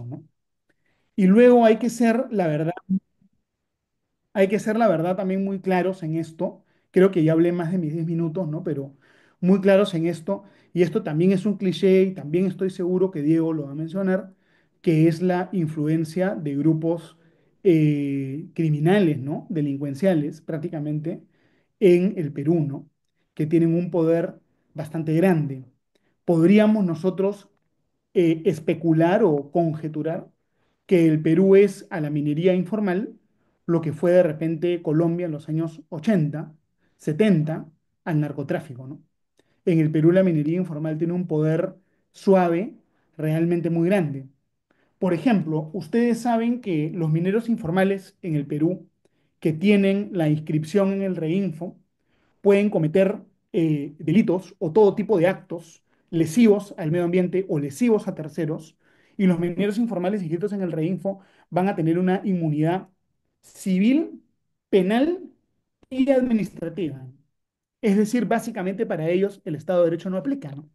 ¿no? Y luego hay que ser, la verdad, hay que ser, la verdad, también muy claros en esto. Creo que ya hablé más de mis 10 minutos, ¿no? Pero muy claros en esto. Y esto también es un cliché y también estoy seguro que Diego lo va a mencionar, que es la influencia de grupos criminales, ¿no? Delincuenciales, prácticamente, en el Perú, ¿no? Que tienen un poder bastante grande. Podríamos nosotros especular o conjeturar que el Perú es a la minería informal lo que fue de repente Colombia en los años 80, 70 al narcotráfico, ¿no? En el Perú la minería informal tiene un poder suave realmente muy grande. Por ejemplo, ustedes saben que los mineros informales en el Perú que tienen la inscripción en el REINFO pueden cometer delitos o todo tipo de actos lesivos al medio ambiente o lesivos a terceros, y los mineros informales inscritos en el REINFO van a tener una inmunidad civil, penal y administrativa. Es decir, básicamente para ellos el Estado de Derecho no aplica, ¿no?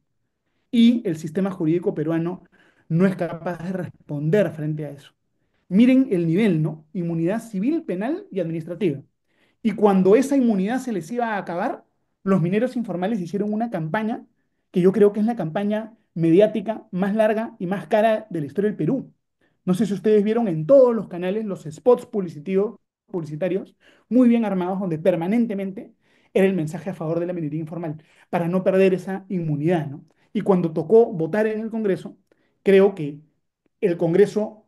Y el sistema jurídico peruano no es capaz de responder frente a eso. Miren el nivel, ¿no? Inmunidad civil, penal y administrativa. Y cuando esa inmunidad se les iba a acabar, los mineros informales hicieron una campaña que yo creo que es la campaña mediática más larga y más cara de la historia del Perú. No sé si ustedes vieron en todos los canales los spots publicitarios muy bien armados donde permanentemente era el mensaje a favor de la minería informal para no perder esa inmunidad, ¿no? Y cuando tocó votar en el Congreso, creo que el Congreso,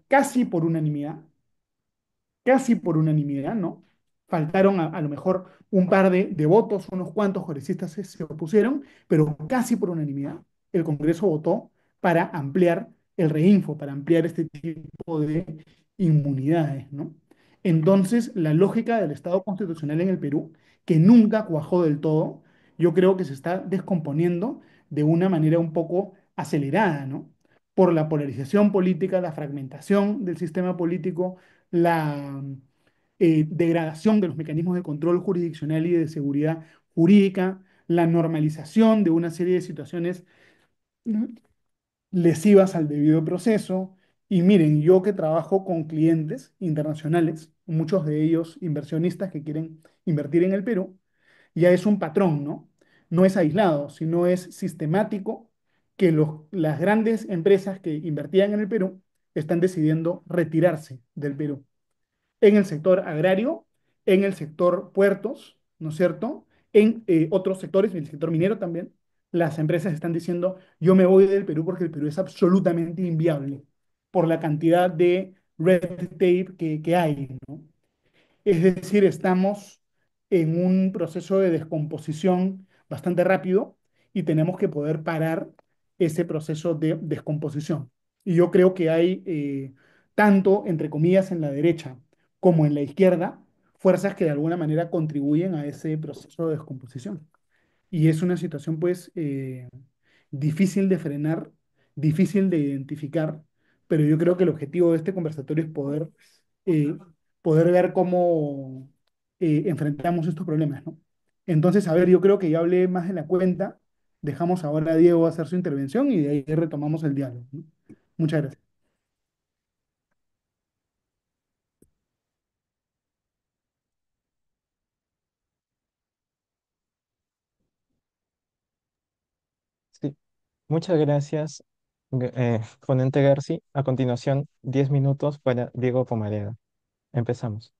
casi por unanimidad, ¿no? Faltaron a lo mejor un par de votos, unos cuantos congresistas se opusieron, pero casi por unanimidad el Congreso votó para ampliar el reinfo, para ampliar este tipo de inmunidades, ¿no? Entonces, la lógica del Estado constitucional en el Perú, que nunca cuajó del todo, yo creo que se está descomponiendo de una manera un poco acelerada, ¿no? Por la polarización política, la fragmentación del sistema político, la degradación de los mecanismos de control jurisdiccional y de seguridad jurídica, la normalización de una serie de situaciones lesivas al debido proceso. Y miren, yo que trabajo con clientes internacionales, muchos de ellos inversionistas que quieren invertir en el Perú, ya es un patrón, ¿no? No es aislado, sino es sistemático que las grandes empresas que invertían en el Perú están decidiendo retirarse del Perú en el sector agrario, en el sector puertos, ¿no es cierto? En otros sectores, en el sector minero también, las empresas están diciendo, yo me voy del Perú porque el Perú es absolutamente inviable por la cantidad de red tape que hay, ¿no? Es decir, estamos en un proceso de descomposición bastante rápido y tenemos que poder parar ese proceso de descomposición. Y yo creo que hay, tanto, entre comillas, en la derecha como en la izquierda, fuerzas que de alguna manera contribuyen a ese proceso de descomposición. Y es una situación, pues, difícil de frenar, difícil de identificar, pero yo creo que el objetivo de este conversatorio es eh, poder ver cómo enfrentamos estos problemas, ¿no? Entonces, a ver, yo creo que ya hablé más de la cuenta. Dejamos ahora a Diego hacer su intervención y de ahí retomamos el diálogo, ¿no? Muchas gracias. Sí, muchas gracias, ponente Garci. A continuación, 10 minutos para Diego Pomareda. Empezamos.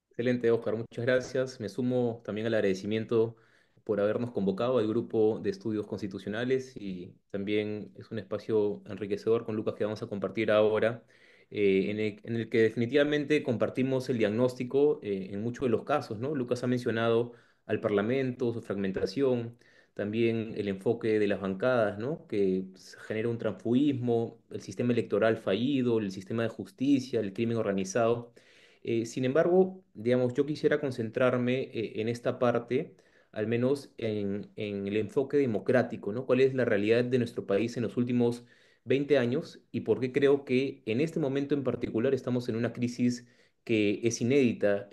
Excelente, Oscar, muchas gracias. Me sumo también al agradecimiento por habernos convocado al grupo de estudios constitucionales y también es un espacio enriquecedor con Lucas que vamos a compartir ahora, en el que definitivamente compartimos el diagnóstico en muchos de los casos, ¿no? Lucas ha mencionado al Parlamento, su fragmentación, también el enfoque de las bancadas, ¿no? Que genera un transfugismo, el sistema electoral fallido, el sistema de justicia, el crimen organizado. Sin embargo, digamos, yo quisiera concentrarme en esta parte, al menos en el enfoque democrático, ¿no? ¿Cuál es la realidad de nuestro país en los últimos 20 años y por qué creo que en este momento en particular estamos en una crisis que es inédita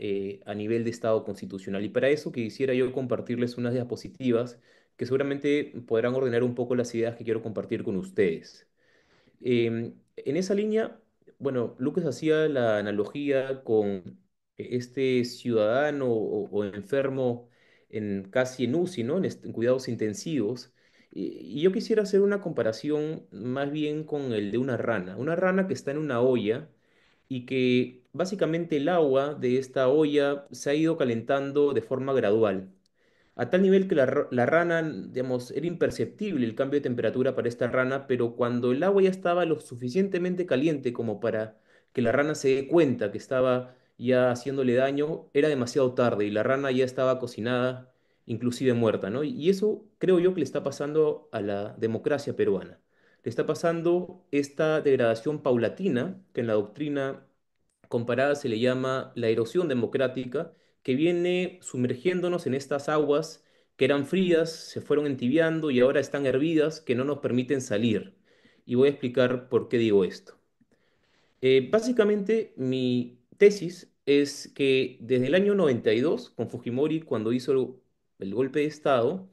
a nivel de Estado constitucional? Y para eso quisiera yo compartirles unas diapositivas que seguramente podrán ordenar un poco las ideas que quiero compartir con ustedes. En esa línea, bueno, Lucas hacía la analogía con este ciudadano o enfermo casi en UCI, ¿no? En cuidados intensivos. Y yo quisiera hacer una comparación más bien con el de una rana que está en una olla y que básicamente el agua de esta olla se ha ido calentando de forma gradual a tal nivel que la rana, digamos, era imperceptible el cambio de temperatura para esta rana, pero cuando el agua ya estaba lo suficientemente caliente como para que la rana se dé cuenta que estaba ya haciéndole daño, era demasiado tarde y la rana ya estaba cocinada, inclusive muerta, ¿no? Y eso creo yo que le está pasando a la democracia peruana. Le está pasando esta degradación paulatina que en la doctrina comparada se le llama la erosión democrática, que viene sumergiéndonos en estas aguas que eran frías, se fueron entibiando y ahora están hervidas, que no nos permiten salir. Y voy a explicar por qué digo esto. Básicamente, mi tesis es que desde el año 92, con Fujimori, cuando hizo el golpe de Estado,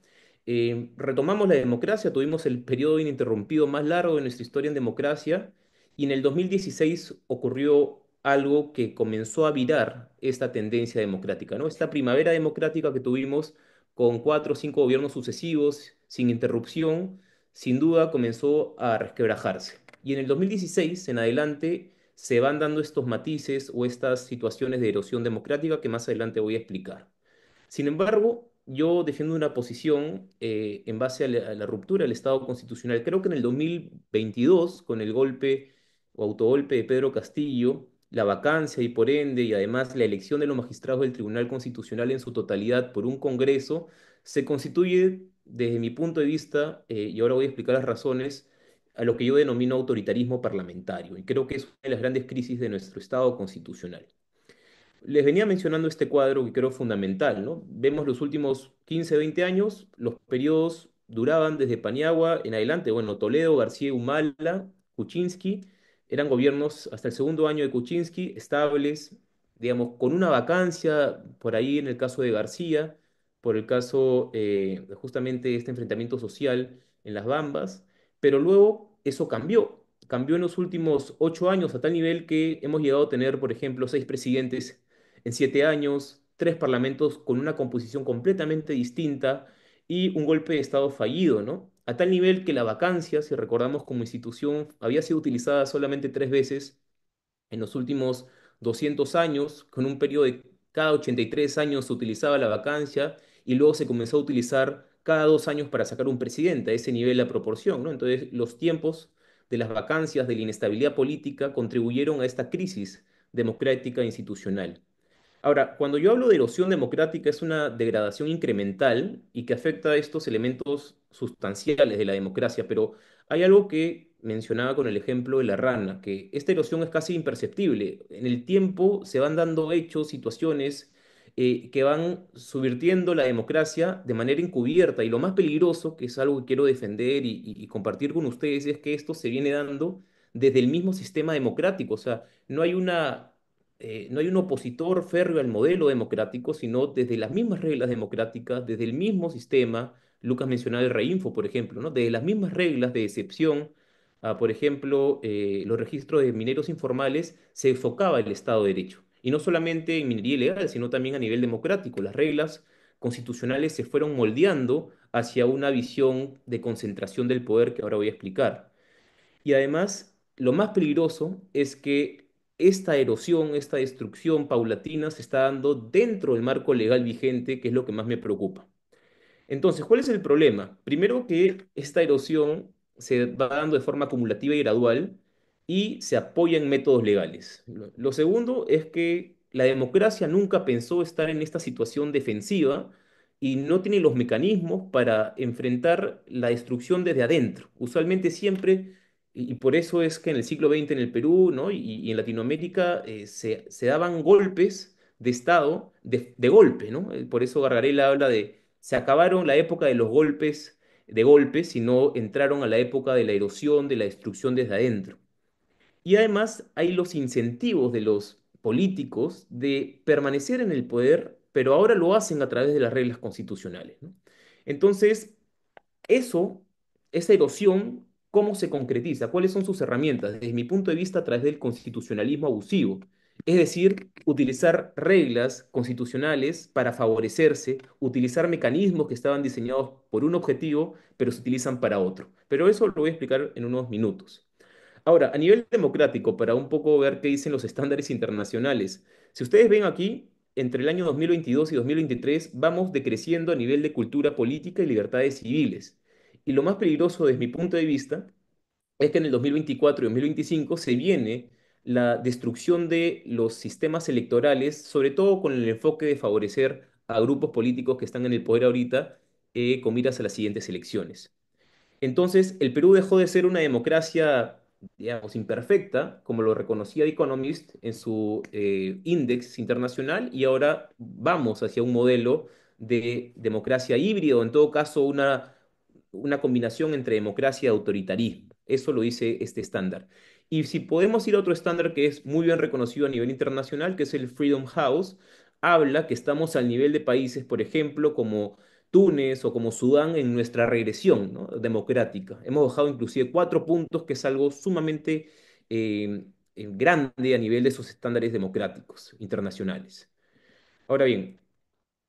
retomamos la democracia, tuvimos el periodo ininterrumpido más largo de nuestra historia en democracia, y en el 2016 ocurrió algo que comenzó a virar esta tendencia democrática, ¿no? Esta primavera democrática que tuvimos con 4 o 5 gobiernos sucesivos, sin interrupción, sin duda comenzó a resquebrajarse. Y en el 2016 en adelante se van dando estos matices o estas situaciones de erosión democrática que más adelante voy a explicar. Sin embargo, yo defiendo una posición en base a la ruptura del Estado constitucional. Creo que en el 2022, con el golpe o autogolpe de Pedro Castillo, la vacancia y por ende, y además la elección de los magistrados del Tribunal Constitucional en su totalidad por un Congreso, se constituye, desde mi punto de vista, y ahora voy a explicar las razones, a lo que yo denomino autoritarismo parlamentario. Y creo que es una de las grandes crisis de nuestro Estado constitucional. Les venía mencionando este cuadro que creo fundamental, ¿no? Vemos los últimos 15, 20 años, los periodos duraban desde Paniagua en adelante, bueno, Toledo, García Humala, Kuczynski, eran gobiernos hasta el segundo año de Kuczynski, estables, digamos, con una vacancia por ahí en el caso de García, por el caso justamente de este enfrentamiento social en las Bambas, pero luego eso cambió en los últimos 8 años a tal nivel que hemos llegado a tener, por ejemplo, 6 presidentes en 7 años, 3 parlamentos con una composición completamente distinta y un golpe de Estado fallido, ¿no? A tal nivel que la vacancia, si recordamos como institución, había sido utilizada solamente 3 veces en los últimos 200 años, con un periodo de cada 83 años se utilizaba la vacancia y luego se comenzó a utilizar cada 2 años para sacar un presidente, a ese nivel la proporción, ¿no? Entonces, los tiempos de las vacancias, de la inestabilidad política, contribuyeron a esta crisis democrática e institucional. Ahora, cuando yo hablo de erosión democrática es una degradación incremental y que afecta a estos elementos sustanciales de la democracia, pero hay algo que mencionaba con el ejemplo de la rana, que esta erosión es casi imperceptible. En el tiempo se van dando hechos, situaciones que van subvirtiendo la democracia de manera encubierta y lo más peligroso, que es algo que quiero defender y compartir con ustedes, es que esto se viene dando desde el mismo sistema democrático, o sea, no hay un opositor férreo al modelo democrático, sino desde las mismas reglas democráticas, desde el mismo sistema. Lucas mencionaba el Reinfo, por ejemplo, ¿no? Desde las mismas reglas de excepción, por ejemplo, los registros de mineros informales, se socava el Estado de Derecho. Y no solamente en minería ilegal, sino también a nivel democrático. Las reglas constitucionales se fueron moldeando hacia una visión de concentración del poder que ahora voy a explicar. Y además, lo más peligroso es que esta erosión, esta destrucción paulatina se está dando dentro del marco legal vigente, que es lo que más me preocupa. Entonces, ¿cuál es el problema? Primero que esta erosión se va dando de forma acumulativa y gradual y se apoya en métodos legales. Lo segundo es que la democracia nunca pensó estar en esta situación defensiva y no tiene los mecanismos para enfrentar la destrucción desde adentro. Usualmente siempre, y por eso es que en el siglo XX en el Perú, ¿no? y en Latinoamérica se daban golpes de Estado de golpe, ¿no? Por eso Gargarella habla de se acabaron la época de los golpes de golpes, sino entraron a la época de la erosión, de la destrucción desde adentro. Y además hay los incentivos de los políticos de permanecer en el poder, pero ahora lo hacen a través de las reglas constitucionales, ¿no? Entonces, eso, esa erosión ¿Cómo se concretiza? ¿Cuáles son sus herramientas? Desde mi punto de vista, a través del constitucionalismo abusivo. Es decir, utilizar reglas constitucionales para favorecerse, utilizar mecanismos que estaban diseñados por un objetivo, pero se utilizan para otro. Pero eso lo voy a explicar en unos minutos. Ahora, a nivel democrático, para un poco ver qué dicen los estándares internacionales, si ustedes ven aquí, entre el año 2022 y 2023 vamos decreciendo a nivel de cultura política y libertades civiles. Y lo más peligroso desde mi punto de vista es que en el 2024 y 2025 se viene la destrucción de los sistemas electorales, sobre todo con el enfoque de favorecer a grupos políticos que están en el poder ahorita con miras a las siguientes elecciones. Entonces, el Perú dejó de ser una democracia, digamos, imperfecta, como lo reconocía The Economist en su índice internacional, y ahora vamos hacia un modelo de democracia híbrida, o en todo caso una combinación entre democracia y autoritarismo. Eso lo dice este estándar. Y si podemos ir a otro estándar que es muy bien reconocido a nivel internacional, que es el Freedom House, habla que estamos al nivel de países, por ejemplo, como Túnez o como Sudán en nuestra regresión, ¿no?, democrática. Hemos bajado inclusive 4 puntos, que es algo sumamente grande a nivel de esos estándares democráticos internacionales. Ahora bien,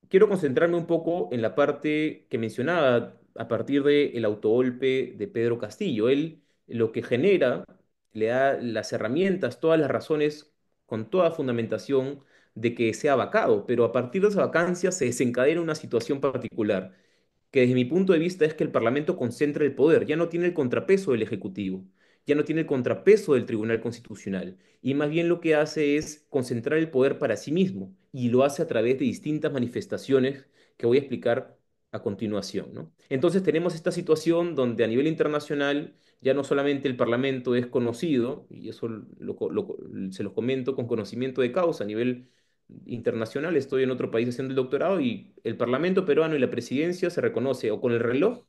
quiero concentrarme un poco en la parte que mencionaba a partir del autogolpe de Pedro Castillo. Él lo que genera, le da las herramientas, todas las razones, con toda fundamentación de que sea vacado, pero a partir de esa vacancia se desencadena una situación particular que desde mi punto de vista es que el Parlamento concentra el poder, ya no tiene el contrapeso del Ejecutivo, ya no tiene el contrapeso del Tribunal Constitucional, y más bien lo que hace es concentrar el poder para sí mismo, y lo hace a través de distintas manifestaciones que voy a explicar a continuación, ¿no? Entonces tenemos esta situación donde a nivel internacional ya no solamente el Parlamento es conocido, y eso se los comento con conocimiento de causa a nivel internacional, estoy en otro país haciendo el doctorado y el Parlamento peruano y la presidencia se reconoce o con el reloj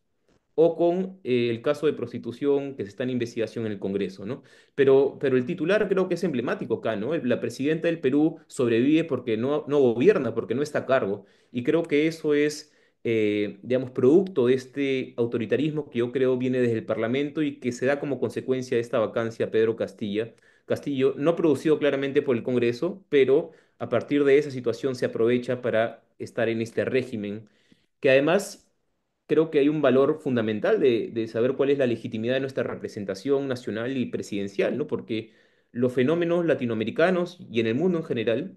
o con el caso de prostitución que se está en investigación en el Congreso, ¿no? Pero el titular creo que es emblemático acá, ¿no? La presidenta del Perú sobrevive porque no gobierna, porque no está a cargo. Y creo que eso es, digamos, producto de este autoritarismo que yo creo viene desde el Parlamento y que se da como consecuencia de esta vacancia a Pedro Castillo, no producido claramente por el Congreso, pero a partir de esa situación se aprovecha para estar en este régimen que además creo que hay un valor fundamental de saber cuál es la legitimidad de nuestra representación nacional y presidencial, ¿no? Porque los fenómenos latinoamericanos y en el mundo en general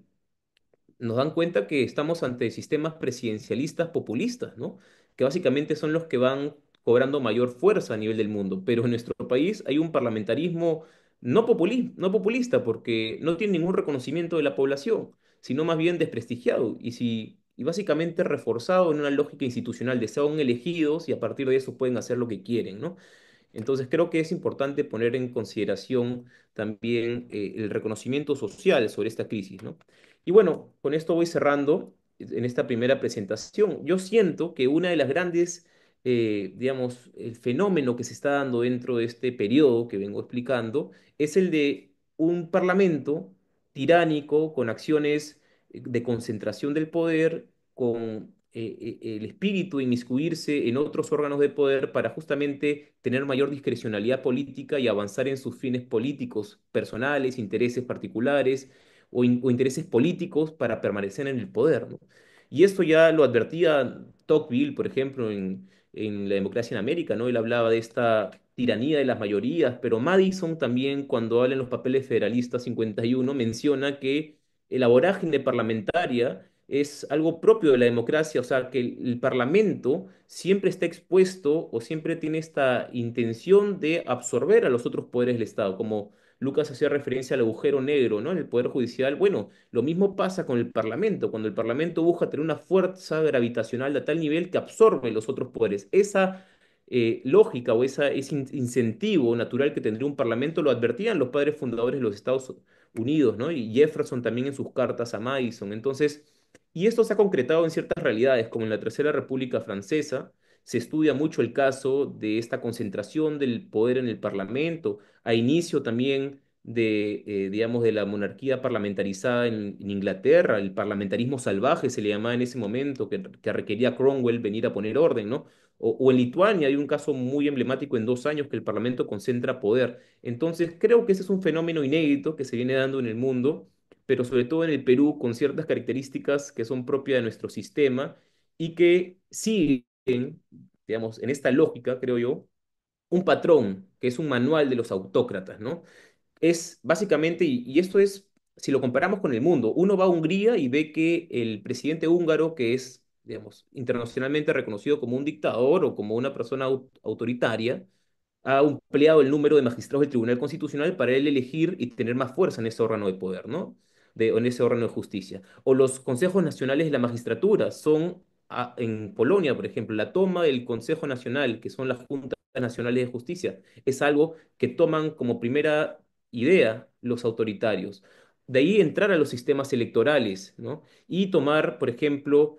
nos dan cuenta que estamos ante sistemas presidencialistas populistas, ¿no? Que básicamente son los que van cobrando mayor fuerza a nivel del mundo. Pero en nuestro país hay un parlamentarismo no populista, porque no tiene ningún reconocimiento de la población, sino más bien desprestigiado y básicamente reforzado en una lógica institucional de son elegidos y a partir de eso pueden hacer lo que quieren, ¿no? Entonces creo que es importante poner en consideración también el reconocimiento social sobre esta crisis, ¿no? Y bueno, con esto voy cerrando en esta primera presentación. Yo siento que una de las grandes, digamos, el fenómeno que se está dando dentro de este periodo que vengo explicando es el de un parlamento tiránico con acciones de concentración del poder, con el espíritu de inmiscuirse en otros órganos de poder para justamente tener mayor discrecionalidad política y avanzar en sus fines políticos personales, intereses particulares o intereses políticos para permanecer en el poder, ¿no? Y esto ya lo advertía Tocqueville, por ejemplo, en La democracia en América, ¿no? Él hablaba de esta tiranía de las mayorías, pero Madison también, cuando habla en los papeles federalistas 51, menciona que la vorágine parlamentaria es algo propio de la democracia, o sea, que el Parlamento siempre está expuesto o siempre tiene esta intención de absorber a los otros poderes del Estado, como Lucas hacía referencia al agujero negro, ¿no? En el Poder Judicial. Bueno, lo mismo pasa con el Parlamento, cuando el Parlamento busca tener una fuerza gravitacional de tal nivel que absorbe los otros poderes. Esa lógica o ese incentivo natural que tendría un Parlamento lo advertían los padres fundadores de los Estados Unidos, ¿no? Y Jefferson también en sus cartas a Madison. Entonces, y esto se ha concretado en ciertas realidades, como en la Tercera República Francesa, se estudia mucho el caso de esta concentración del poder en el Parlamento, a inicio también digamos, de la monarquía parlamentarizada en Inglaterra, el parlamentarismo salvaje se le llamaba en ese momento, que requería Cromwell venir a poner orden, ¿no? O en Lituania hay un caso muy emblemático en 2 años que el Parlamento concentra poder. Entonces, creo que ese es un fenómeno inédito que se viene dando en el mundo, pero sobre todo en el Perú, con ciertas características que son propias de nuestro sistema y que siguen, digamos, en esta lógica, creo yo, un patrón, que es un manual de los autócratas, ¿no? Es básicamente, y esto es, si lo comparamos con el mundo, uno va a Hungría y ve que el presidente húngaro, que es, digamos, internacionalmente reconocido como un dictador o como una persona autoritaria, ha ampliado el número de magistrados del Tribunal Constitucional para él elegir y tener más fuerza en ese órgano de poder, ¿no? O en ese órgano de justicia. O los consejos nacionales de la magistratura son, en Polonia, por ejemplo, la toma del Consejo Nacional, que son las juntas nacionales de justicia, es algo que toman como primera idea los autoritarios. De ahí entrar a los sistemas electorales, ¿no? Y tomar, por ejemplo,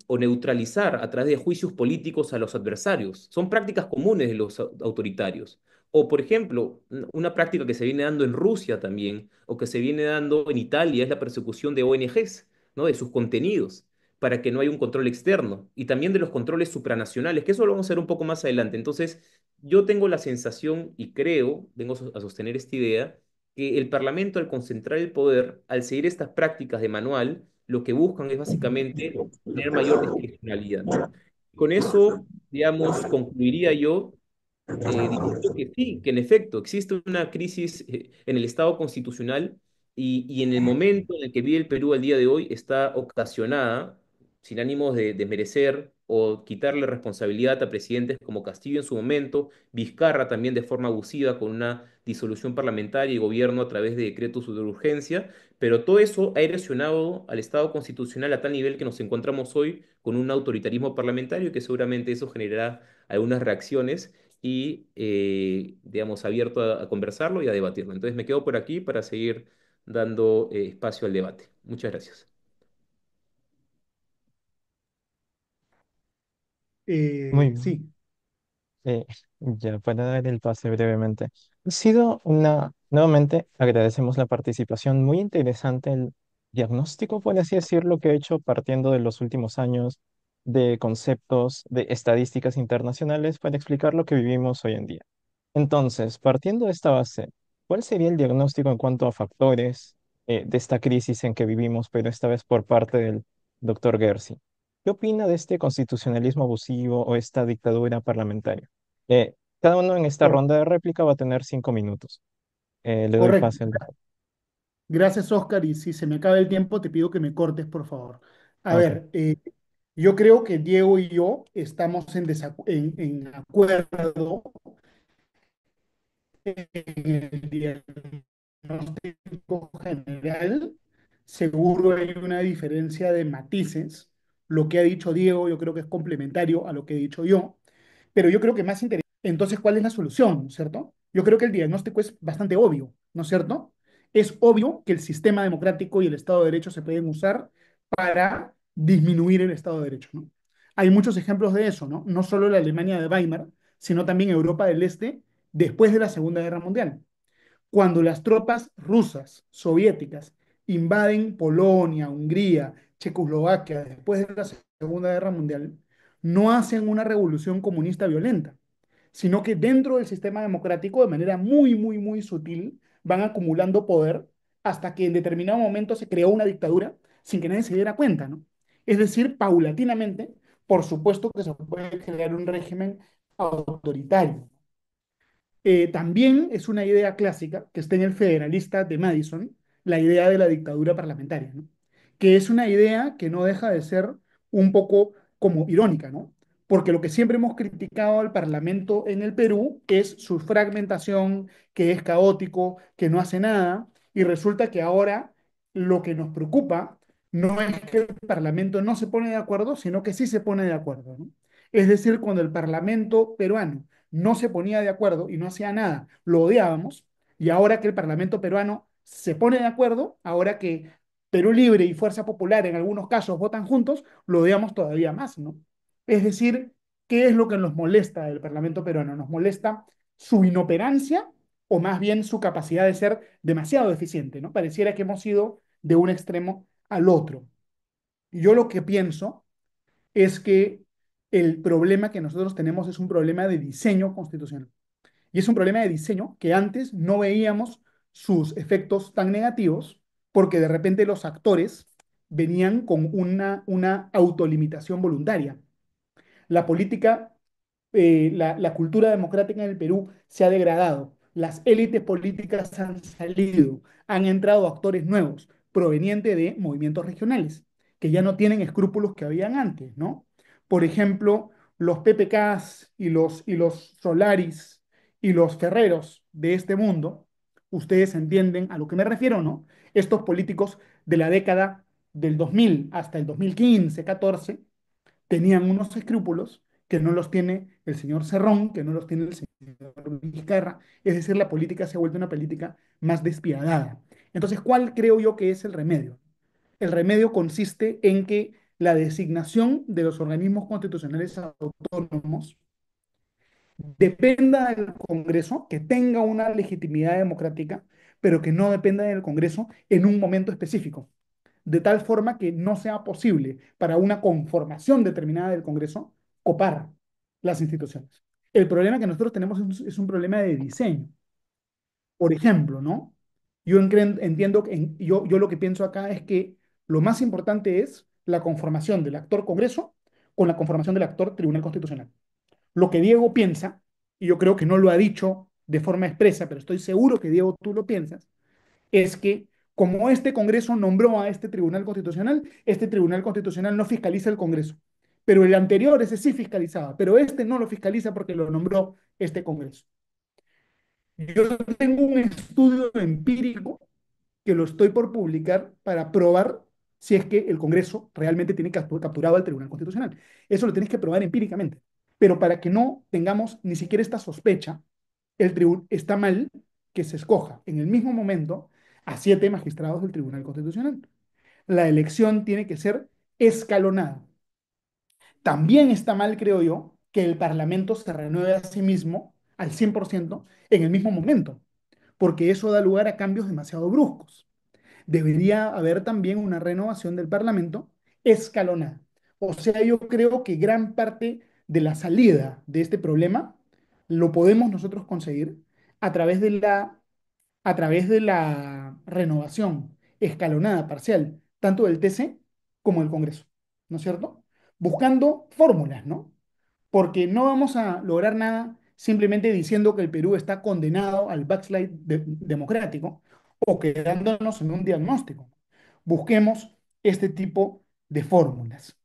o neutralizar a través de juicios políticos a los adversarios. Son prácticas comunes de los autoritarios. O, por ejemplo, una práctica que se viene dando en Rusia también, o que se viene dando en Italia, es la persecución de ONGs, ¿no? De sus contenidos, para que no haya un control externo. Y también de los controles supranacionales, que eso lo vamos a ver un poco más adelante. Entonces, yo tengo la sensación y creo, vengo a sostener esta idea, que el Parlamento, al concentrar el poder, al seguir estas prácticas de manual, lo que buscan es básicamente tener mayor discrecionalidad. Con eso, digamos, concluiría yo diciendo que sí, que en efecto existe una crisis en el Estado constitucional y en el momento en el que vive el Perú al día de hoy está ocasionada, sin ánimos de merecer o quitarle responsabilidad a presidentes como Castillo en su momento, Vizcarra también de forma abusiva con una disolución parlamentaria y gobierno a través de decretos de urgencia, pero todo eso ha erosionado al Estado constitucional a tal nivel que nos encontramos hoy con un autoritarismo parlamentario y que seguramente eso generará algunas reacciones y, digamos, abierto a conversarlo y a debatirlo. Entonces me quedo por aquí para seguir dando espacio al debate. Muchas gracias. Muy bien. Sí. Eh, ya, para dar el pase brevemente. Ha sido nuevamente agradecemos la participación, muy interesante el diagnóstico, por así decirlo, que he hecho partiendo de los últimos años de conceptos de estadísticas internacionales para explicar lo que vivimos hoy en día. Entonces, partiendo de esta base, ¿cuál sería el diagnóstico en cuanto a factores de esta crisis en que vivimos, pero esta vez por parte del doctor Gersi? ¿Qué opina de este constitucionalismo abusivo o esta dictadura parlamentaria? Cada uno en esta Cor- ronda de réplica va a tener 5 minutos. Le doy Correcto. pase al doctor. Gracias, Oscar. Y si se me acaba el tiempo, te pido que me cortes, por favor. A Ok. ver, yo creo que Diego y yo estamos en acuerdo en el diagnóstico general. Seguro hay una diferencia de matices. Lo que ha dicho Diego, yo creo que es complementario a lo que he dicho yo. Pero yo creo que más interesante. Entonces, ¿cuál es la solución? ¿No es cierto? Yo creo que el diagnóstico es bastante obvio, ¿no es cierto? Es obvio que el sistema democrático y el Estado de Derecho se pueden usar para disminuir el Estado de Derecho, ¿no? Hay muchos ejemplos de eso, ¿no? No solo la Alemania de Weimar, sino también Europa del Este después de la Segunda Guerra Mundial. Cuando las tropas rusas, soviéticas, invaden Polonia, Hungría, Checoslovaquia después de la Segunda Guerra Mundial, no hacen una revolución comunista violenta, sino que dentro del sistema democrático, de manera muy, muy, muy sutil, van acumulando poder hasta que en determinado momento se creó una dictadura sin que nadie se diera cuenta, ¿no? Es decir, paulatinamente, por supuesto que se puede crear un régimen autoritario. También es una idea clásica que está en el Federalista de Madison, la idea de la dictadura parlamentaria, ¿no? Que es una idea que no deja de ser un poco como irónica, ¿no? Porque lo que siempre hemos criticado al Parlamento en el Perú es su fragmentación, que es caótico, que no hace nada, y resulta que ahora lo que nos preocupa no es que el Parlamento no se pone de acuerdo, sino que sí se pone de acuerdo, ¿no? Es decir, cuando el Parlamento peruano no se ponía de acuerdo y no hacía nada, lo odiábamos, y ahora que el Parlamento peruano se pone de acuerdo, ahora que Perú Libre y Fuerza Popular en algunos casos votan juntos, lo odiamos todavía más, ¿no? Es decir, ¿qué es lo que nos molesta del Parlamento peruano? Nos molesta su inoperancia o más bien su capacidad de ser demasiado eficiente, ¿no? Pareciera que hemos ido de un extremo al otro. Y yo lo que pienso es que el problema que nosotros tenemos es un problema de diseño constitucional. Y es un problema de diseño que antes no veíamos sus efectos tan negativos porque de repente los actores venían con una autolimitación voluntaria. La política, la cultura democrática en el Perú se ha degradado. Las élites políticas han salido, han entrado actores nuevos, provenientes de movimientos regionales, que ya no tienen escrúpulos que habían antes, ¿no? Por ejemplo, los PPKs y los Solaris y los Ferreros de este mundo, ustedes entienden a lo que me refiero, ¿no? Estos políticos de la década del 2000 hasta el 2015, 14 tenían unos escrúpulos que no los tiene el señor Cerrón, que no los tiene el señor Vizcarra. Es decir, la política se ha vuelto una política más despiadada. Entonces, ¿cuál creo yo que es el remedio? El remedio consiste en que la designación de los organismos constitucionales autónomos dependa del Congreso, que tenga una legitimidad democrática, pero que no dependa del Congreso en un momento específico, de tal forma que no sea posible para una conformación determinada del Congreso copar las instituciones. El problema que nosotros tenemos es un problema de diseño. Por ejemplo, ¿no? Entiendo que yo lo que pienso acá es que lo más importante es la conformación del actor Congreso con la conformación del actor Tribunal Constitucional. Lo que Diego piensa, y yo creo que no lo ha dicho de forma expresa, pero estoy seguro que Diego tú lo piensas, es que como este Congreso nombró a este Tribunal Constitucional no fiscaliza el Congreso. Pero el anterior, ese sí fiscalizaba, pero este no lo fiscaliza porque lo nombró este Congreso. Yo tengo un estudio empírico que lo estoy por publicar para probar si es que el Congreso realmente tiene capturado al Tribunal Constitucional. Eso lo tienes que probar empíricamente. Pero para que no tengamos ni siquiera esta sospecha, está mal que se escoja en el mismo momento a 7 magistrados del Tribunal Constitucional. La elección tiene que ser escalonada. También está mal, creo yo, que el Parlamento se renueve a sí mismo al 100% en el mismo momento, porque eso da lugar a cambios demasiado bruscos. Debería haber también una renovación del Parlamento escalonada. O sea, yo creo que gran parte de la salida de este problema lo podemos nosotros conseguir a través de la renovación escalonada parcial, tanto del TC como del Congreso, ¿no es cierto? Buscando fórmulas, ¿no? Porque no vamos a lograr nada simplemente diciendo que el Perú está condenado al backslide democrático o quedándonos en un diagnóstico. Busquemos este tipo de fórmulas.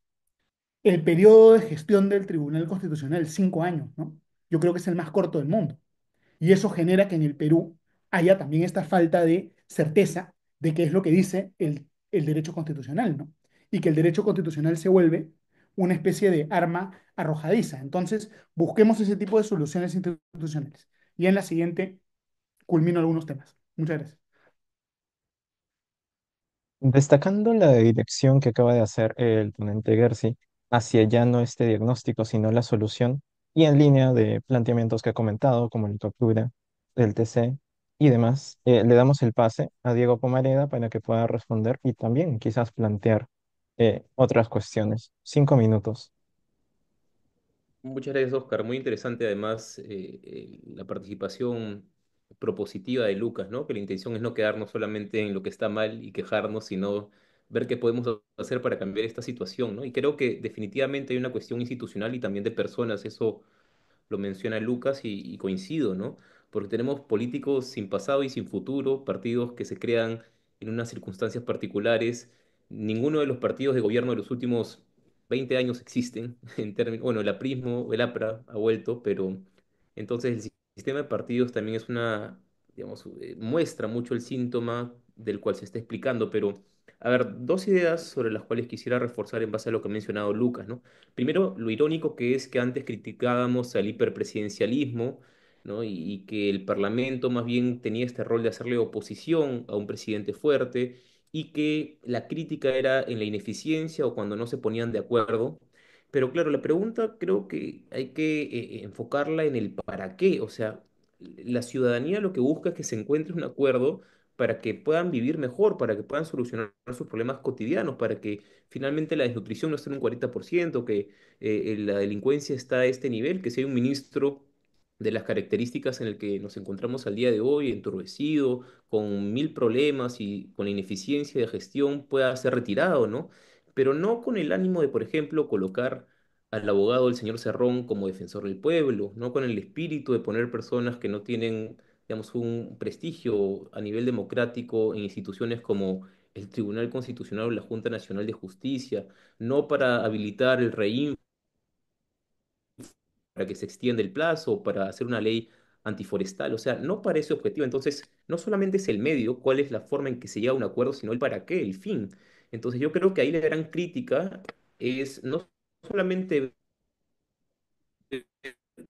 El periodo de gestión del Tribunal Constitucional, 5 años, ¿no? Yo creo que es el más corto del mundo. Y eso genera que en el Perú haya también esta falta de certeza de qué es lo que dice el derecho constitucional, ¿no? Y que el derecho constitucional se vuelve una especie de arma arrojadiza. Entonces, busquemos ese tipo de soluciones institucionales. Y en la siguiente culmino algunos temas. Muchas gracias. Destacando la dirección que acaba de hacer el ponente Gersi hacia ya no este diagnóstico, sino la solución, y en línea de planteamientos que ha comentado, como la captura del TC y demás, le damos el pase a Diego Pomareda para que pueda responder y también quizás plantear otras cuestiones. 5 minutos. Muchas gracias, Oscar. Muy interesante además la participación propositiva de Lucas, ¿no? Que la intención es no quedarnos solamente en lo que está mal y quejarnos, sino ver qué podemos hacer para cambiar esta situación, ¿no? Y creo que definitivamente hay una cuestión institucional y también de personas. Eso lo menciona Lucas y coincido, ¿no? Porque tenemos políticos sin pasado y sin futuro, partidos que se crean en unas circunstancias particulares. Ninguno de los partidos de gobierno de los últimos 20 años existen, en términos, bueno, el aprismo, el APRA ha vuelto, pero entonces el sistema de partidos también es una, digamos, muestra mucho el síntoma del cual se está explicando, pero a ver, dos ideas sobre las cuales quisiera reforzar en base a lo que ha mencionado Lucas, ¿no? Primero, lo irónico que es que antes criticábamos al hiperpresidencialismo, ¿no? Y que el Parlamento más bien tenía este rol de hacerle oposición a un presidente fuerte y que la crítica era en la ineficiencia o cuando no se ponían de acuerdo. Pero claro, la pregunta creo que hay que enfocarla en el para qué. O sea, la ciudadanía lo que busca es que se encuentre un acuerdo para que puedan vivir mejor, para que puedan solucionar sus problemas cotidianos, para que finalmente la desnutrición no esté en un 40%, que la delincuencia está a este nivel, que si hay un ministro de las características en el que nos encontramos al día de hoy, entorpecido, con mil problemas y con la ineficiencia de gestión, pueda ser retirado, ¿no? Pero no con el ánimo de, por ejemplo, colocar al abogado del señor Cerrón como defensor del pueblo, no con el espíritu de poner personas que no tienen, digamos, un prestigio a nivel democrático en instituciones como el Tribunal Constitucional o la Junta Nacional de Justicia, no para habilitar el reínfo para que se extienda el plazo, para hacer una ley antiforestal, o sea, no para ese objetivo. Entonces, no solamente es el medio, cuál es la forma en que se llega a un acuerdo, sino el para qué, el fin. Entonces, yo creo que ahí la gran crítica es no solamente el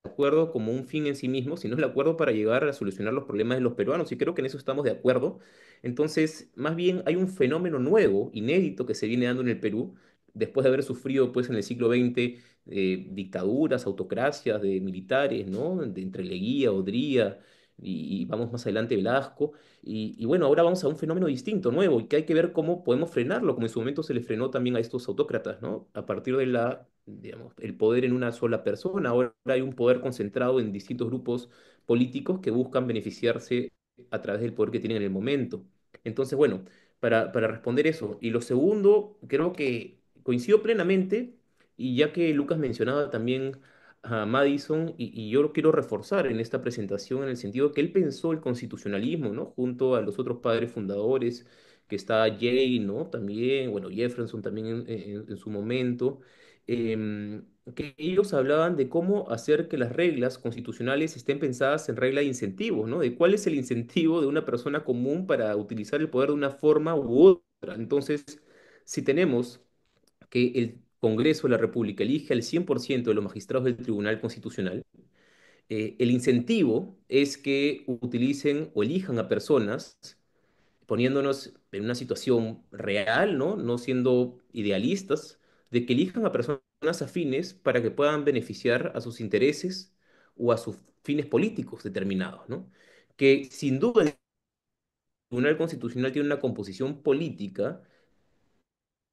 acuerdo como un fin en sí mismo, sino el acuerdo para llegar a solucionar los problemas de los peruanos, y creo que en eso estamos de acuerdo. Entonces, más bien hay un fenómeno nuevo, inédito, que se viene dando en el Perú, después de haber sufrido, pues, en el siglo XX, dictaduras, autocracias de militares, ¿no? Entre Leguía, Odría, y vamos más adelante Velasco, y bueno, ahora vamos a un fenómeno distinto, nuevo, y que hay que ver cómo podemos frenarlo, como en su momento se le frenó también a estos autócratas, ¿no? A partir de digamos, el poder en una sola persona. Ahora hay un poder concentrado en distintos grupos políticos que buscan beneficiarse a través del poder que tienen en el momento. Entonces, bueno, para responder eso. Y lo segundo, creo que coincido plenamente, y ya que Lucas mencionaba también a Madison, y yo lo quiero reforzar en esta presentación en el sentido que él pensó el constitucionalismo, ¿no? Junto a los otros padres fundadores, que está Jay, ¿no? También, bueno, Jefferson también en su momento, que ellos hablaban de cómo hacer que las reglas constitucionales estén pensadas en regla de incentivos, ¿no? De cuál es el incentivo de una persona común para utilizar el poder de una forma u otra. Entonces, si tenemos que el Congreso de la República elige al 100% de los magistrados del Tribunal Constitucional, el incentivo es que utilicen o elijan a personas poniéndonos en una situación real, ¿no? No siendo idealistas, de que elijan a personas afines para que puedan beneficiar a sus intereses o a sus fines políticos determinados, ¿no? Que sin duda el Tribunal Constitucional tiene una composición política,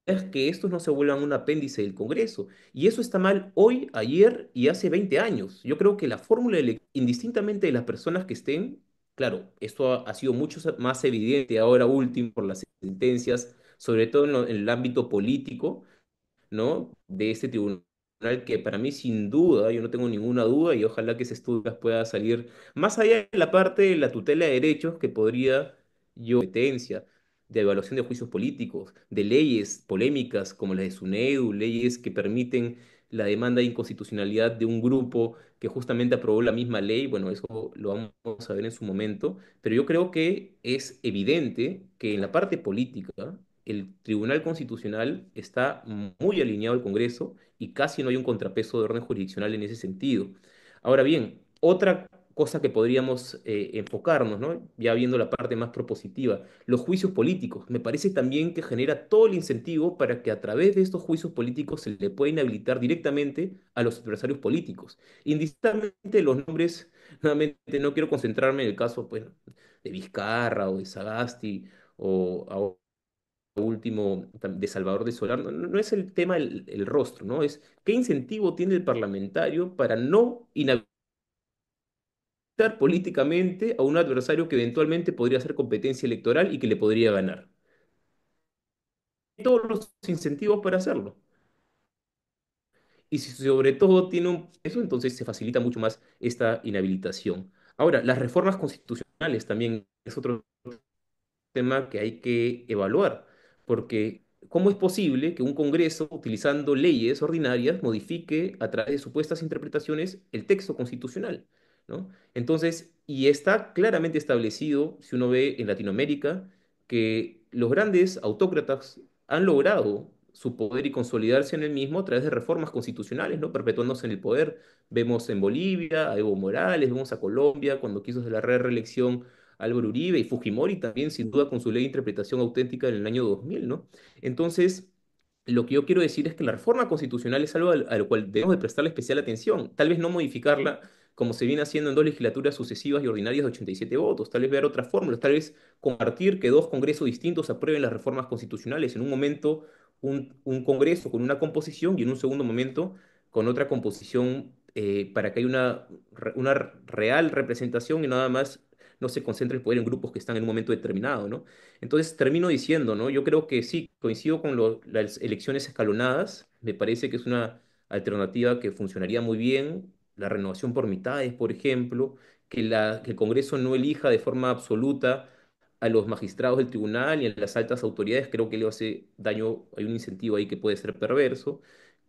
es que estos no se vuelvan un apéndice del Congreso. Y eso está mal hoy, ayer y hace 20 años. Yo creo que la fórmula, indistintamente de las personas que estén, claro, esto ha sido mucho más evidente ahora último por las sentencias, sobre todo en el ámbito político, ¿no? De este tribunal que para mí sin duda, yo no tengo ninguna duda y ojalá que ese estudio pueda salir más allá de la parte de la tutela de derechos que podría yo competencia de evaluación de juicios políticos, de leyes polémicas como las de SUNEDU, leyes que permiten la demanda de inconstitucionalidad de un grupo que justamente aprobó la misma ley, bueno, eso lo vamos a ver en su momento, pero yo creo que es evidente que en la parte política el Tribunal Constitucional está muy alineado al Congreso y casi no hay un contrapeso de orden jurisdiccional en ese sentido. Ahora bien, otra cosa que podríamos enfocarnos, ¿no? Ya viendo la parte más propositiva, los juicios políticos. Me parece también que genera todo el incentivo para que a través de estos juicios políticos se le pueda inhabilitar directamente a los adversarios políticos. Indistintamente de los nombres, nuevamente no quiero concentrarme en el caso, pues, de Vizcarra o de Sagasti o último de Salvador de Solar, no es el tema el rostro, ¿no? Es qué incentivo tiene el parlamentario para no inhabilitar políticamente a un adversario que eventualmente podría ser competencia electoral y que le podría ganar. Todos los incentivos para hacerlo. Y si sobre todo tiene un peso, entonces se facilita mucho más esta inhabilitación. Ahora, las reformas constitucionales también es otro tema que hay que evaluar, porque ¿cómo es posible que un Congreso, utilizando leyes ordinarias, modifique a través de supuestas interpretaciones el texto constitucional? ¿No? Entonces, y está claramente establecido, si uno ve en Latinoamérica, que los grandes autócratas han logrado su poder y consolidarse en el mismo a través de reformas constitucionales, ¿no? Perpetuándose en el poder. Vemos en Bolivia a Evo Morales, vemos a Colombia cuando quiso hacer la reelección Álvaro Uribe y Fujimori también, sin duda, con su ley de interpretación auténtica en el año 2000, ¿no? Entonces, lo que yo quiero decir es que la reforma constitucional es algo a lo cual debemos de prestarle especial atención, tal vez no modificarla como se viene haciendo en dos legislaturas sucesivas y ordinarias de 87 votos. Tal vez ver otras fórmulas, tal vez compartir que dos congresos distintos aprueben las reformas constitucionales. En un momento, un congreso con una composición y en un segundo momento con otra composición para que haya una real representación y nada más no se concentre el poder en grupos que están en un momento determinado, ¿no? Entonces termino diciendo, ¿no? Yo creo que sí, coincido con las elecciones escalonadas, me parece que es una alternativa que funcionaría muy bien, la renovación por mitades, por ejemplo, que el Congreso no elija de forma absoluta a los magistrados del tribunal y a las altas autoridades, creo que le hace daño, hay un incentivo ahí que puede ser perverso.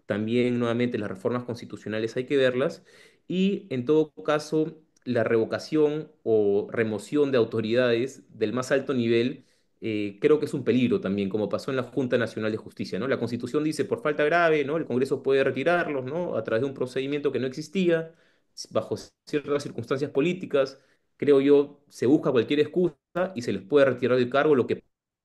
También, nuevamente, las reformas constitucionales hay que verlas. Y, en todo caso, la revocación o remoción de autoridades del más alto nivel, creo que es un peligro también, como pasó en la Junta Nacional de Justicia, ¿no? La Constitución dice, por falta grave, ¿no? El Congreso puede retirarlos, ¿no? A través de un procedimiento que no existía, bajo ciertas circunstancias políticas. Creo yo, se busca cualquier excusa y se les puede retirar el cargo, lo que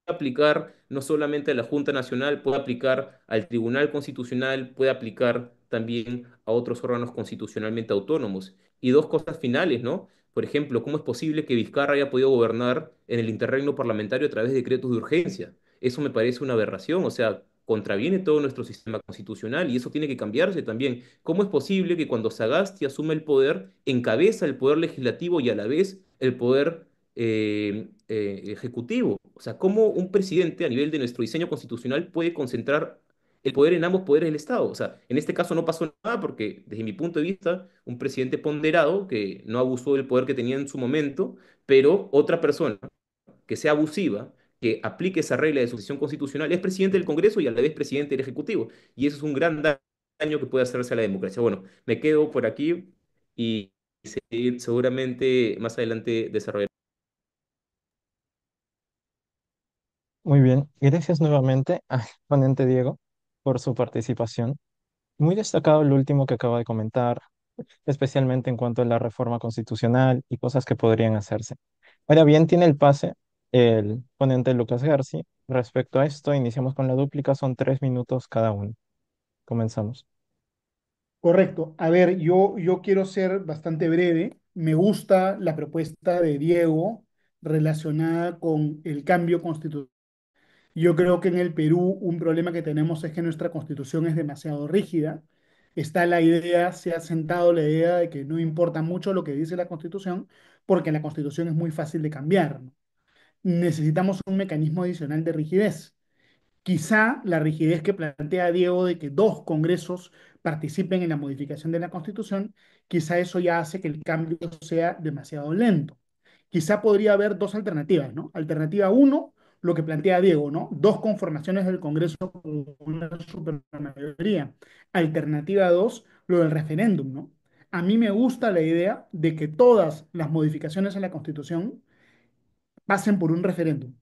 aplicar no solamente a la Junta Nacional, puede aplicar al Tribunal Constitucional, puede aplicar también a otros órganos constitucionalmente autónomos. Y dos cosas finales, ¿no? Por ejemplo, ¿cómo es posible que Vizcarra haya podido gobernar en el interregno parlamentario a través de decretos de urgencia? Eso me parece una aberración, o sea, contraviene todo nuestro sistema constitucional y eso tiene que cambiarse también. ¿Cómo es posible que cuando Sagasti asume el poder, encabeza el poder legislativo y a la vez el poder ejecutivo? O sea, ¿cómo un presidente a nivel de nuestro diseño constitucional puede concentrar el poder en ambos poderes del Estado? O sea, en este caso no pasó nada porque, desde mi punto de vista, un presidente ponderado que no abusó del poder que tenía en su momento, pero otra persona que sea abusiva, que aplique esa regla de sucesión constitucional, es presidente del Congreso y a la vez presidente del Ejecutivo. Y eso es un gran daño que puede hacerse a la democracia. Bueno, me quedo por aquí y seguramente más adelante desarrollaré. Muy bien, gracias nuevamente al ponente Diego por su participación. Muy destacado lo último que acaba de comentar, especialmente en cuanto a la reforma constitucional y cosas que podrían hacerse. Ahora bien, tiene el pase el ponente Lucas García. Respecto a esto, iniciamos con la dúplica, son 3 minutos cada uno. Comenzamos. Correcto. A ver, yo quiero ser bastante breve. Me gusta la propuesta de Diego relacionada con el cambio constitucional. Yo creo que en el Perú un problema que tenemos es que nuestra constitución es demasiado rígida. Está la idea, se ha sentado la idea de que no importa mucho lo que dice la constitución, porque la constitución es muy fácil de cambiar, ¿no? Necesitamos un mecanismo adicional de rigidez. Quizá la rigidez que plantea Diego de que dos congresos participen en la modificación de la Constitución, quizá eso ya hace que el cambio sea demasiado lento. Quizá podría haber dos alternativas, ¿no? Alternativa uno, lo que plantea Diego, ¿no? Dos conformaciones del Congreso con una supermayoría. Alternativa dos, lo del referéndum, ¿no? A mí me gusta la idea de que todas las modificaciones en la Constitución pasen por un referéndum.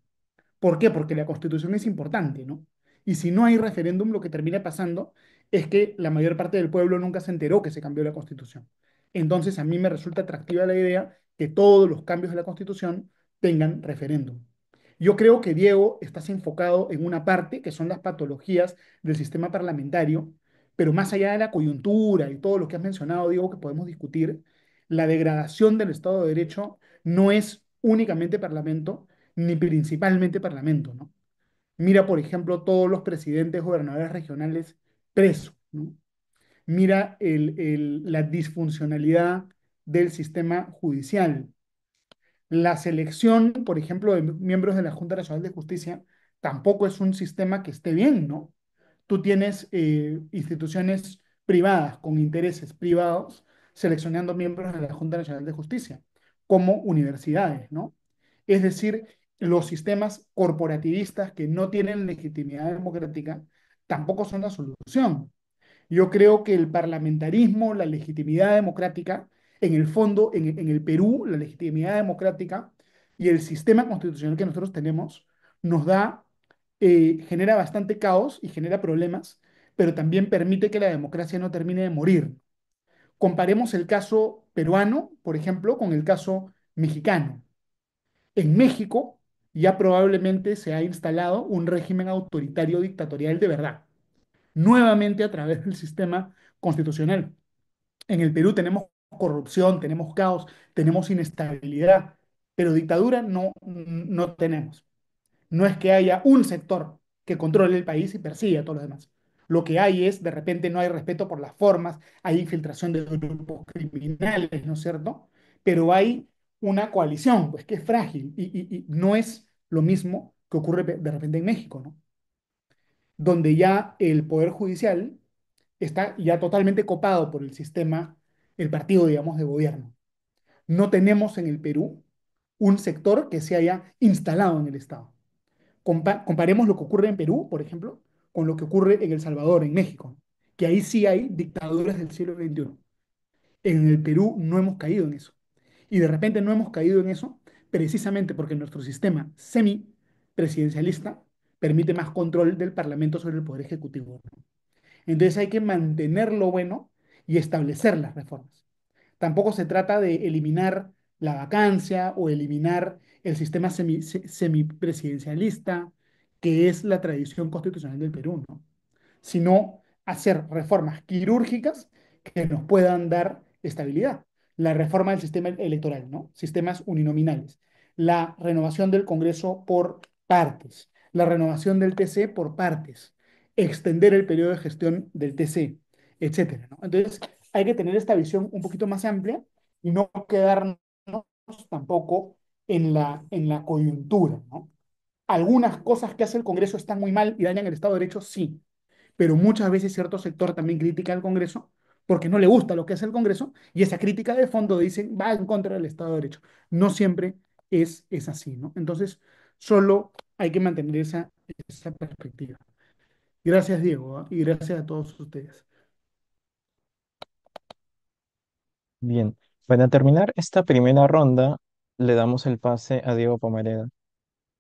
¿Por qué? Porque la Constitución es importante, ¿no? Y si no hay referéndum, lo que termina pasando es que la mayor parte del pueblo nunca se enteró que se cambió la Constitución. Entonces, a mí me resulta atractiva la idea que todos los cambios de la Constitución tengan referéndum. Yo creo que Diego estás enfocado en una parte, que son las patologías del sistema parlamentario, pero más allá de la coyuntura y todo lo que has mencionado, Diego, que podemos discutir, la degradación del Estado de Derecho no es únicamente Parlamento, ni principalmente Parlamento, ¿no? Mira, por ejemplo, todos los presidentes, gobernadores regionales presos, ¿no? Mira la disfuncionalidad del sistema judicial. La selección, por ejemplo, de miembros de la Junta Nacional de Justicia tampoco es un sistema que esté bien, ¿no? Tú tienes instituciones privadas con intereses privados seleccionando miembros de la Junta Nacional de Justicia, como universidades, ¿no? Es decir, los sistemas corporativistas que no tienen legitimidad democrática tampoco son la solución. Yo creo que el parlamentarismo, la legitimidad democrática, en el fondo, en el Perú, la legitimidad democrática y el sistema constitucional que nosotros tenemos nos da, genera bastante caos y genera problemas, pero también permite que la democracia no termine de morir. Comparemos el caso peruano, por ejemplo, con el caso mexicano. En México ya probablemente se ha instalado un régimen autoritario dictatorial de verdad, nuevamente a través del sistema constitucional. En el Perú tenemos corrupción, tenemos caos, tenemos inestabilidad, pero dictadura no tenemos. No es que haya un sector que controle el país y persiga a todos los demás. Lo que hay es, de repente, no hay respeto por las formas, hay infiltración de grupos criminales, ¿no es cierto? Pero hay una coalición, pues que es frágil y no es lo mismo que ocurre de repente en México, ¿no? Donde ya el poder judicial está ya totalmente copado por el sistema, el partido, digamos, de gobierno. No tenemos en el Perú un sector que se haya instalado en el Estado. Comparemos lo que ocurre en Perú, por ejemplo, con lo que ocurre en El Salvador, en México, que ahí sí hay dictaduras del siglo XXI. En el Perú no hemos caído en eso. Y de repente no hemos caído en eso precisamente porque nuestro sistema semipresidencialista permite más control del Parlamento sobre el Poder Ejecutivo. Entonces hay que mantener lo bueno y establecer las reformas. Tampoco se trata de eliminar la vacancia o eliminar el sistema semipresidencialista, que es la tradición constitucional del Perú, ¿no? Sino hacer reformas quirúrgicas que nos puedan dar estabilidad. La reforma del sistema electoral, ¿no? Sistemas uninominales. La renovación del Congreso por partes. La renovación del TC por partes. Extender el periodo de gestión del TC, etcétera, ¿no? Entonces, hay que tener esta visión un poquito más amplia y no quedarnos tampoco en la coyuntura, ¿no? Algunas cosas que hace el Congreso están muy mal y dañan el Estado de Derecho, sí, pero muchas veces cierto sector también critica al Congreso porque no le gusta lo que hace el Congreso y esa crítica de fondo dicen va en contra del Estado de Derecho. No siempre es así, ¿no? Entonces, solo hay que mantener esa perspectiva. Gracias, Diego, ¿ah? Y gracias a todos ustedes. Bien, para terminar esta primera ronda, le damos el pase a Diego Pomareda.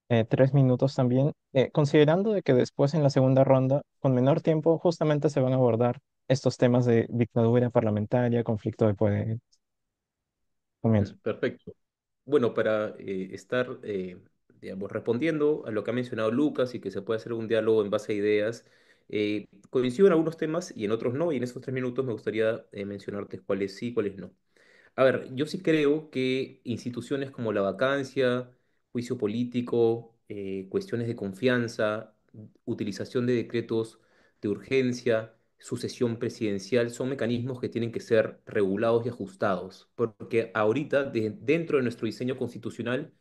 3 minutos también, considerando de que después en la segunda ronda, con menor tiempo, justamente se van a abordar estos temas de dictadura parlamentaria, conflicto de poder. Comienzo. Perfecto. Bueno, para estar, digamos, respondiendo a lo que ha mencionado Lucas y que se puede hacer un diálogo en base a ideas, coincido en algunos temas y en otros no, y en esos 3 minutos me gustaría mencionarte cuáles sí, cuáles no. A ver, yo sí creo que instituciones como la vacancia, juicio político, cuestiones de confianza, utilización de decretos de urgencia, sucesión presidencial, son mecanismos que tienen que ser regulados y ajustados, porque ahorita dentro de nuestro diseño constitucional,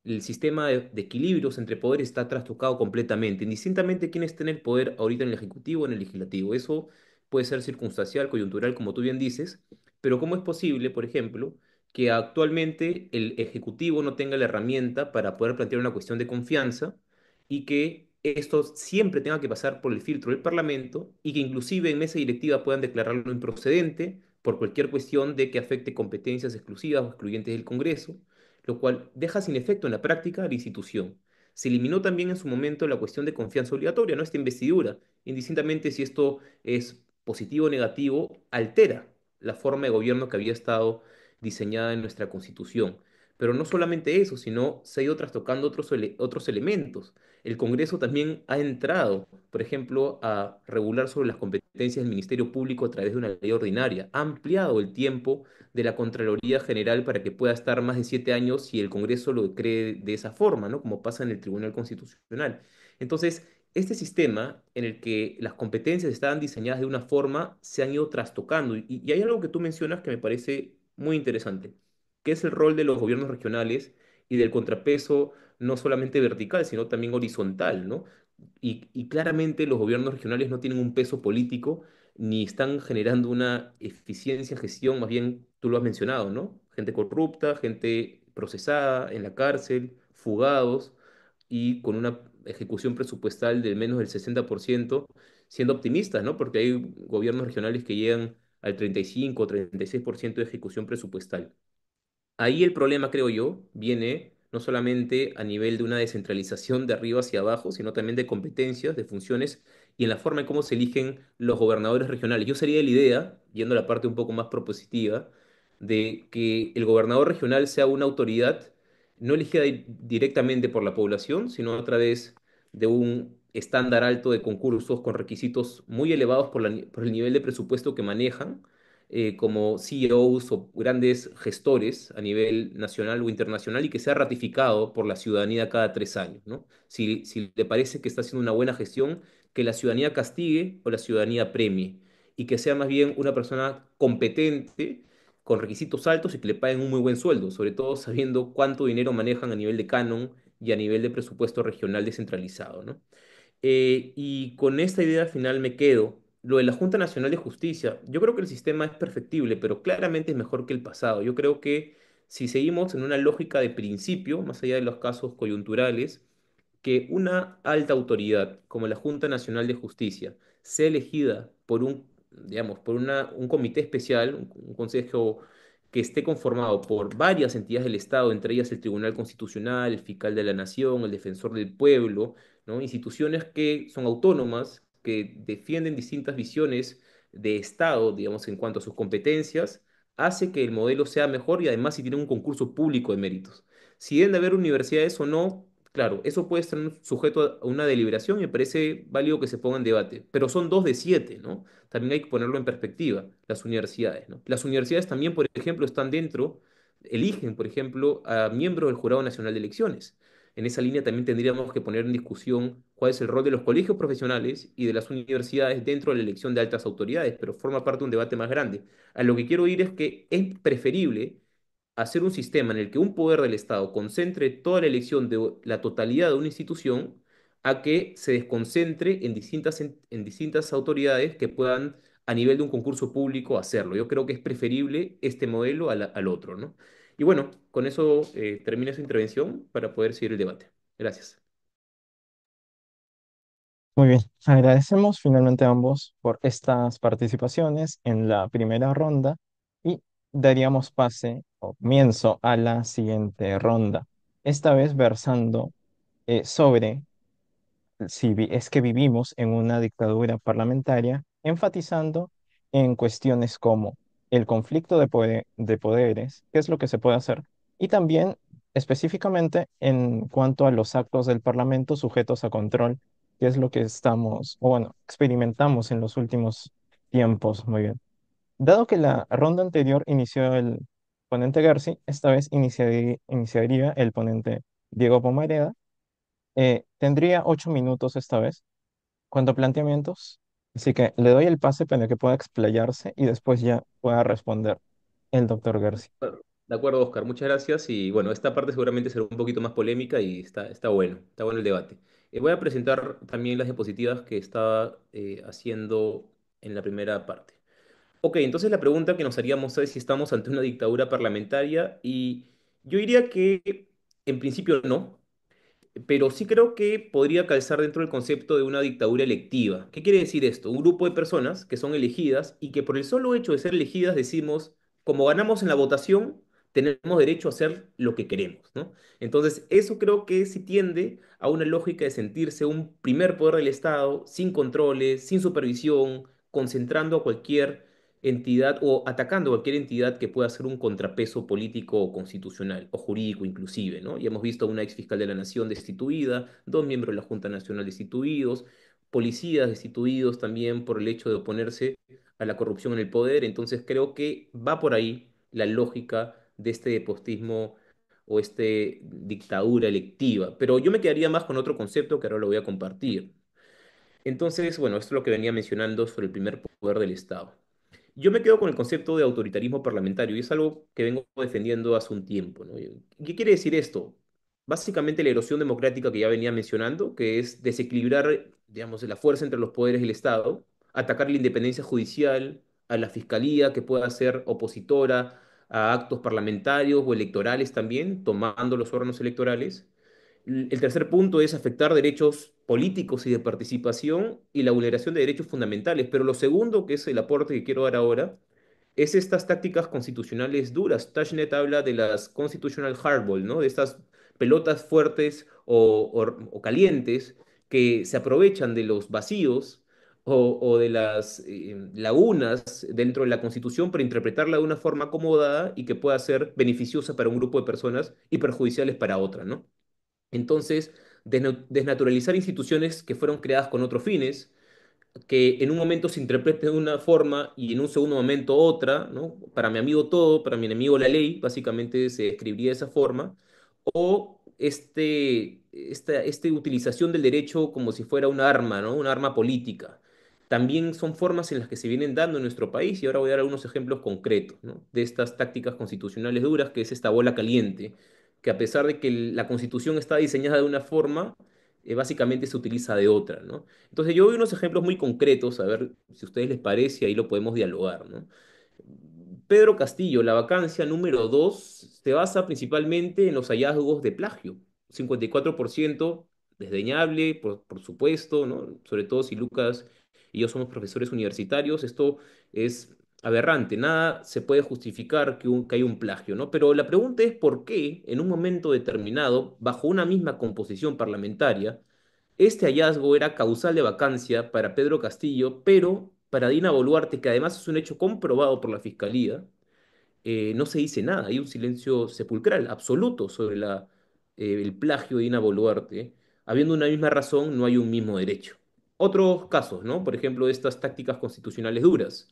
el sistema de equilibrios entre poderes está trastocado completamente, indistintamente quién esté en el poder ahorita en el Ejecutivo o en el Legislativo. Eso puede ser circunstancial, coyuntural, como tú bien dices, pero ¿cómo es posible, por ejemplo, que actualmente el Ejecutivo no tenga la herramienta para poder plantear una cuestión de confianza y que esto siempre tenga que pasar por el filtro del Parlamento y que inclusive en mesa directiva puedan declararlo improcedente por cualquier cuestión de que afecte competencias exclusivas o excluyentes del Congreso, lo cual deja sin efecto en la práctica a la institución? Se eliminó también en su momento la cuestión de confianza obligatoria, ¿no? Esta investidura, indistintamente si esto es positivo o negativo, altera la forma de gobierno que había estado diseñada en nuestra Constitución. Pero no solamente eso, sino se ha ido trastocando otros elementos. El Congreso también ha entrado, por ejemplo, a regular sobre las competencias del Ministerio Público a través de una ley ordinaria. Ha ampliado el tiempo de la Contraloría General para que pueda estar más de 7 años si el Congreso lo cree de esa forma, ¿no? Como pasa en el Tribunal Constitucional. Entonces, este sistema en el que las competencias estaban diseñadas de una forma se han ido trastocando. Y hay algo que tú mencionas que me parece muy interesante, que es el rol de los gobiernos regionales y del contrapeso no solamente vertical, sino también horizontal, ¿no? Y claramente los gobiernos regionales no tienen un peso político ni están generando una eficiencia en gestión, más bien tú lo has mencionado, ¿no? Gente corrupta, gente procesada en la cárcel, fugados y con una ejecución presupuestal del menos del 60%, siendo optimistas, ¿no? Porque hay gobiernos regionales que llegan al 35 o 36% de ejecución presupuestal. Ahí el problema, creo yo, viene no solamente a nivel de una descentralización de arriba hacia abajo, sino también de competencias, de funciones y en la forma en cómo se eligen los gobernadores regionales. Yo sería de la idea, yendo a la parte un poco más propositiva, de que el gobernador regional sea una autoridad no elegida directamente por la población, sino a través de un estándar alto de concursos con requisitos muy elevados por el nivel de presupuesto que manejan como CEOs o grandes gestores a nivel nacional o internacional y que sea ratificado por la ciudadanía cada 3 años, ¿no? Si le parece que está haciendo una buena gestión, que la ciudadanía castigue o la ciudadanía premie y que sea más bien una persona competente con requisitos altos y que le paguen un muy buen sueldo, sobre todo sabiendo cuánto dinero manejan a nivel de canon y a nivel de presupuesto regional descentralizado, ¿no? Y con esta idea final me quedo. Lo de la Junta Nacional de Justicia, yo creo que el sistema es perfectible, pero claramente es mejor que el pasado. Yo creo que si seguimos en una lógica de principio, más allá de los casos coyunturales, que una alta autoridad como la Junta Nacional de Justicia sea elegida por digamos, un comité especial, un consejo que esté conformado por varias entidades del Estado, entre ellas el Tribunal Constitucional, el Fiscal de la Nación, el Defensor del Pueblo, ¿no? Instituciones que son autónomas, que defienden distintas visiones de Estado, digamos, en cuanto a sus competencias, hace que el modelo sea mejor y además si tiene un concurso público de méritos. Si deben de haber universidades o no, claro, eso puede estar sujeto a una deliberación y me parece válido que se ponga en debate, pero son 2 de 7, ¿no? También hay que ponerlo en perspectiva, las universidades, ¿no? Las universidades también, por ejemplo, están dentro, eligen, por ejemplo, a miembros del Jurado Nacional de Elecciones. En esa línea también tendríamos que poner en discusión cuál es el rol de los colegios profesionales y de las universidades dentro de la elección de altas autoridades, pero forma parte de un debate más grande. A lo que quiero ir es que es preferible hacer un sistema en el que un poder del Estado concentre toda la elección de la totalidad de una institución a que se desconcentre en distintas autoridades que puedan, a nivel de un concurso público, hacerlo. Yo creo que es preferible este modelo al otro, ¿no? Y bueno, con eso termina su intervención para poder seguir el debate. Gracias. Muy bien, agradecemos finalmente a ambos por estas participaciones en la primera ronda y daríamos pase o comienzo a la siguiente ronda, esta vez versando sobre si es que vivimos en una dictadura parlamentaria, enfatizando en cuestiones como el conflicto de poderes, qué es lo que se puede hacer, y también específicamente en cuanto a los actos del Parlamento sujetos a control, qué es lo que estamos, o bueno, experimentamos en los últimos tiempos. Muy bien. Dado que la ronda anterior inició el ponente Garci, esta vez iniciaría el ponente Diego Pomareda. Tendría 8 minutos esta vez, cuanto a planteamientos, así que le doy el pase para que pueda explayarse y después ya pueda responder el doctor García. Bueno, de acuerdo, Oscar, muchas gracias. Y bueno, esta parte seguramente será un poquito más polémica y está bueno el debate. Voy a presentar también las diapositivas que estaba haciendo en la primera parte. Ok, entonces la pregunta que nos haríamos es si estamos ante una dictadura parlamentaria y yo diría que en principio no, pero sí creo que podría calzar dentro del concepto de una dictadura electiva. ¿Qué quiere decir esto? Un grupo de personas que son elegidas y que por el solo hecho de ser elegidas decimos, como ganamos en la votación, tenemos derecho a hacer lo que queremos, ¿no? Entonces, eso creo que sí tiende a una lógica de sentirse un primer poder del Estado, sin controles, sin supervisión, concentrando a cualquier entidad o atacando a cualquier entidad que pueda ser un contrapeso político o constitucional o jurídico inclusive, ¿no? Y hemos visto a una ex fiscal de la Nación destituida, 2 miembros de la Junta Nacional destituidos, policías destituidos también por el hecho de oponerse a la corrupción en el poder. Entonces creo que va por ahí la lógica de este depostismo o este dictadura electiva. Pero yo me quedaría más con otro concepto que ahora lo voy a compartir. Entonces, bueno, esto es lo que venía mencionando sobre el primer poder del Estado. Yo me quedo con el concepto de autoritarismo parlamentario y es algo que vengo defendiendo hace un tiempo, ¿no? ¿Qué quiere decir esto? Básicamente la erosión democrática que ya venía mencionando, que es desequilibrar, digamos, la fuerza entre los poderes del Estado, atacar la independencia judicial, a la fiscalía que pueda ser opositora a actos parlamentarios o electorales también, tomando los órganos electorales. El tercer punto es afectar derechos políticos y de participación y la vulneración de derechos fundamentales. Pero lo segundo, que es el aporte que quiero dar ahora, es estas tácticas constitucionales duras. Tashnet habla de las constitutional hardball, ¿no? De estas pelotas fuertes o calientes que se aprovechan de los vacíos o de las lagunas dentro de la Constitución para interpretarla de una forma acomodada y que pueda ser beneficiosa para un grupo de personas y perjudiciales para otra, ¿no? Entonces, desnaturalizar instituciones que fueron creadas con otros fines, que en un momento se interprete de una forma y en un segundo momento otra, ¿no? Para mi amigo todo, para mi enemigo la ley, básicamente se escribiría de esa forma, o esta utilización del derecho como si fuera un arma, ¿no? Un arma política. También son formas en las que se vienen dando en nuestro país y ahora voy a dar algunos ejemplos concretos, ¿no? De estas tácticas constitucionales duras, que es esta bola caliente, que a pesar de que la constitución está diseñada de una forma, básicamente se utiliza de otra, ¿no? Entonces yo doy unos ejemplos muy concretos, a ver si a ustedes les parece, y ahí lo podemos dialogar, ¿no? Pedro Castillo, la vacancia número 2 se basa principalmente en los hallazgos de plagio. 54% desdeñable, por supuesto, ¿no? Sobre todo si Lucas y yo somos profesores universitarios, esto es aberrante, nada se puede justificar que haya un plagio, ¿no? Pero la pregunta es por qué en un momento determinado, bajo una misma composición parlamentaria, este hallazgo era causal de vacancia para Pedro Castillo, pero para Dina Boluarte, que además es un hecho comprobado por la Fiscalía, no se dice nada. Hay un silencio sepulcral, absoluto, sobre el plagio de Dina Boluarte. Habiendo una misma razón, no hay un mismo derecho. Otros casos, ¿no? Por ejemplo, de estas tácticas constitucionales duras.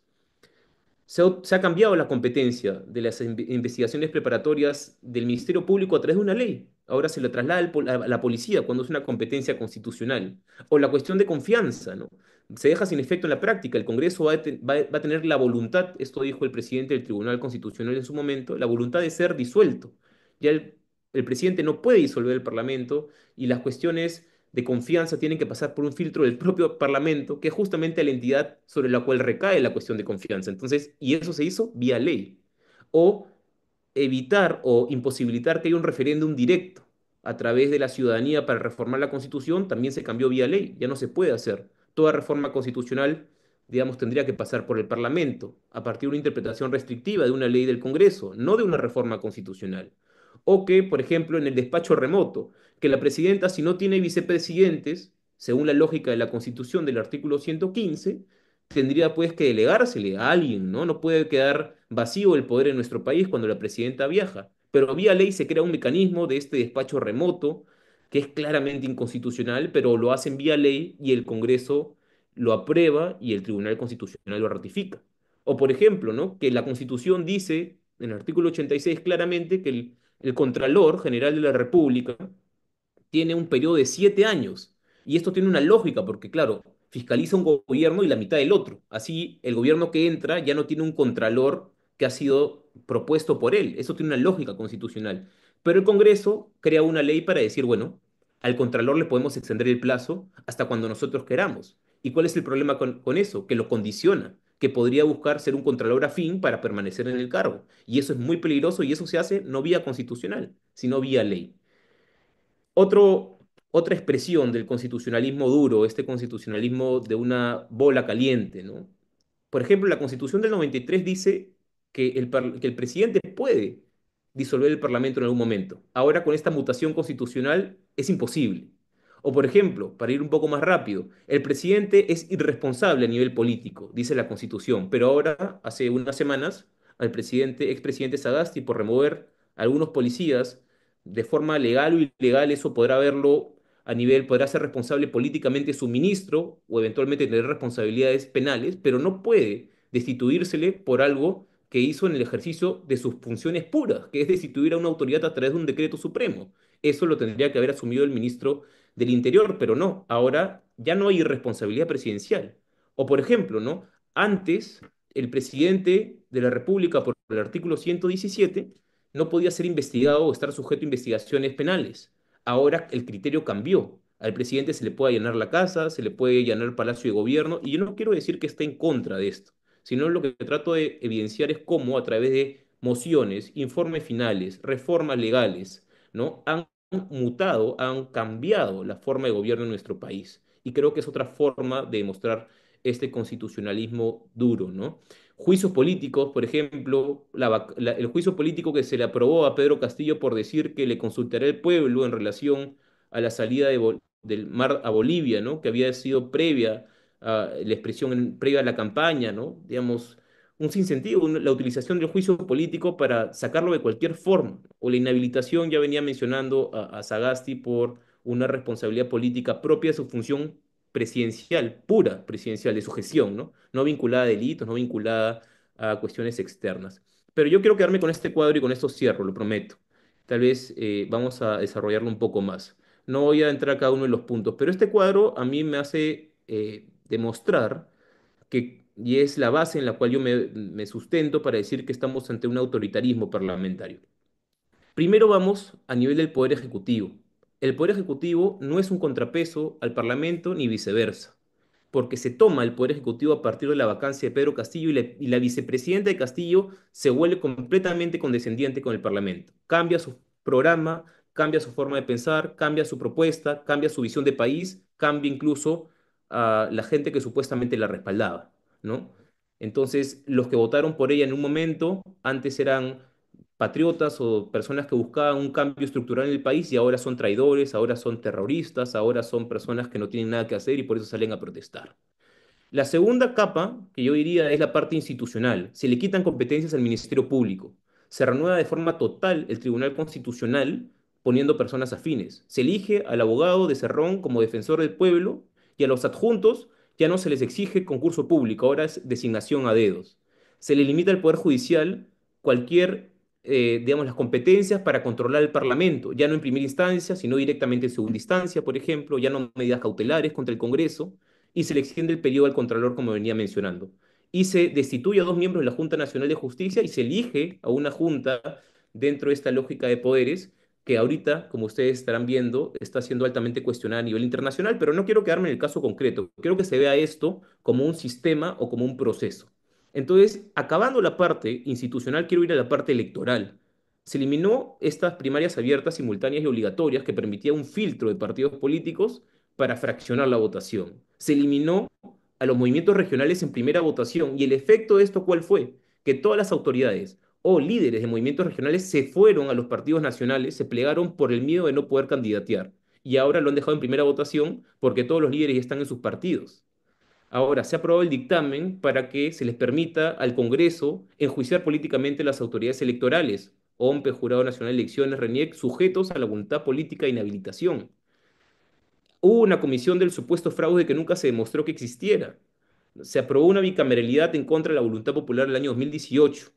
Se ha cambiado la competencia de las investigaciones preparatorias del Ministerio Público a través de una ley. Ahora se la traslada a la policía cuando es una competencia constitucional. O la cuestión de confianza, ¿no? Se deja sin efecto en la práctica. El Congreso va a tener la voluntad, esto dijo el presidente del Tribunal Constitucional en su momento, la voluntad de ser disuelto. Ya el presidente no puede disolver el Parlamento y las cuestiones de confianza tienen que pasar por un filtro del propio Parlamento, que es justamente la entidad sobre la cual recae la cuestión de confianza. Entonces, y eso se hizo vía ley. O evitar o imposibilitar que haya un referéndum directo a través de la ciudadanía para reformar la Constitución, también se cambió vía ley, ya no se puede hacer. Toda reforma constitucional, digamos, tendría que pasar por el Parlamento, a partir de una interpretación restrictiva de una ley del Congreso, no de una reforma constitucional. O que, por ejemplo, en el despacho remoto, que la presidenta, si no tiene vicepresidentes, según la lógica de la Constitución del artículo 115, tendría pues que delegársele a alguien, ¿no? No puede quedar vacío el poder en nuestro país cuando la presidenta viaja. Pero vía ley se crea un mecanismo de este despacho remoto que es claramente inconstitucional, pero lo hacen vía ley y el Congreso lo aprueba y el Tribunal Constitucional lo ratifica. O por ejemplo, ¿no? Que la Constitución dice en el artículo 86 claramente que el Contralor General de la República tiene un periodo de 7 años. Y esto tiene una lógica, porque claro, fiscaliza un gobierno y la mitad del otro. Así, el gobierno que entra ya no tiene un contralor que ha sido propuesto por él. Eso tiene una lógica constitucional. Pero el Congreso crea una ley para decir, bueno, al contralor le podemos extender el plazo hasta cuando nosotros queramos. ¿Y cuál es el problema con eso? Que lo condiciona, que podría buscar ser un contralor afín para permanecer en el cargo. Y eso es muy peligroso y eso se hace no vía constitucional, sino vía ley. Otro, otra expresión del constitucionalismo duro, este constitucionalismo de una bola caliente, ¿no? Por ejemplo, la Constitución del 93 dice que el presidente puede disolver el Parlamento en algún momento. Ahora, con esta mutación constitucional, es imposible. O, por ejemplo, para ir un poco más rápido, el presidente es irresponsable a nivel político, dice la Constitución, pero ahora, hace unas semanas, al expresidente Sagasti, por remover a algunos policías de forma legal o ilegal, eso podrá verlo a nivel, podrá ser responsable políticamente su ministro o eventualmente tener responsabilidades penales, pero no puede destituírsele por algo que hizo en el ejercicio de sus funciones puras, que es destituir a una autoridad a través de un decreto supremo. Eso lo tendría que haber asumido el ministro del Interior, pero no, ahora ya no hay irresponsabilidad presidencial. O por ejemplo, ¿no? Antes, el presidente de la República, por el artículo 117, no podía ser investigado o estar sujeto a investigaciones penales. Ahora el criterio cambió. Al presidente se le puede allanar la casa, se le puede allanar el Palacio de Gobierno, y yo no quiero decir que esté en contra de esto, sino lo que trato de evidenciar es cómo a través de mociones, informes finales, reformas legales, ¿no? Han mutado, han cambiado la forma de gobierno en nuestro país. Y creo que es otra forma de demostrar este constitucionalismo duro, ¿no? Juicios políticos, por ejemplo, el juicio político que se le aprobó a Pedro Castillo por decir que le consultará el pueblo en relación a la salida del mar a Bolivia, ¿no? Que había sido previa a la expresión previa a la campaña, ¿no? Digamos, un sinsentido, la utilización del juicio político para sacarlo de cualquier forma, o la inhabilitación, ya venía mencionando a Sagasti por una responsabilidad política propia de su función presidencial, pura presidencial de su gestión, ¿no? No vinculada a delitos, no vinculada a cuestiones externas. Pero yo quiero quedarme con este cuadro y con esto cierro, lo prometo. Tal vez vamos a desarrollarlo un poco más. No voy a entrar a cada uno de los puntos, pero este cuadro a mí me hace demostrar y es la base en la cual yo me sustento para decir que estamos ante un autoritarismo parlamentario. Primero vamos a nivel del Poder Ejecutivo. El Poder Ejecutivo no es un contrapeso al Parlamento ni viceversa, porque se toma el Poder Ejecutivo a partir de la vacancia de Pedro Castillo y la vicepresidenta de Castillo se vuelve completamente condescendiente con el Parlamento. Cambia su programa, cambia su forma de pensar, cambia su propuesta, cambia su visión de país, cambia incluso a la gente que supuestamente la respaldaba, ¿no? Entonces, los que votaron por ella en un momento, antes eran patriotas o personas que buscaban un cambio estructural en el país y ahora son traidores, ahora son terroristas, ahora son personas que no tienen nada que hacer y por eso salen a protestar. La segunda capa, que yo diría, es la parte institucional. Se le quitan competencias al Ministerio Público. Se renueva de forma total el Tribunal Constitucional poniendo personas afines. Se elige al abogado de Cerrón como defensor del pueblo y a los adjuntos ya no se les exige concurso público, ahora es designación a dedos. Se le limita al Poder Judicial cualquier, digamos, las competencias para controlar el Parlamento, ya no en primera instancia, sino directamente en segunda instancia, por ejemplo, ya no medidas cautelares contra el Congreso y se le extiende el periodo al Contralor, como venía mencionando. Y se destituye a dos miembros de la Junta Nacional de Justicia y se elige a una junta dentro de esta lógica de poderes que ahorita, como ustedes estarán viendo, está siendo altamente cuestionada a nivel internacional, pero no quiero quedarme en el caso concreto. Quiero que se vea esto como un sistema o como un proceso. Entonces, acabando la parte institucional, quiero ir a la parte electoral. Se eliminó estas primarias abiertas, simultáneas y obligatorias que permitía un filtro de partidos políticos para fraccionar la votación. Se eliminó a los movimientos regionales en primera votación y el efecto de esto, ¿cuál fue? Que todas las autoridades o líderes de movimientos regionales se fueron a los partidos nacionales, se plegaron por el miedo de no poder candidatear y ahora lo han dejado en primera votación porque todos los líderes ya están en sus partidos. Ahora, se ha aprobado el dictamen para que se les permita al Congreso enjuiciar políticamente las autoridades electorales, OMPE, Jurado Nacional de Elecciones, RENIEC, sujetos a la voluntad política de inhabilitación. Hubo una comisión del supuesto fraude que nunca se demostró que existiera. Se aprobó una bicameralidad en contra de la voluntad popular el año 2018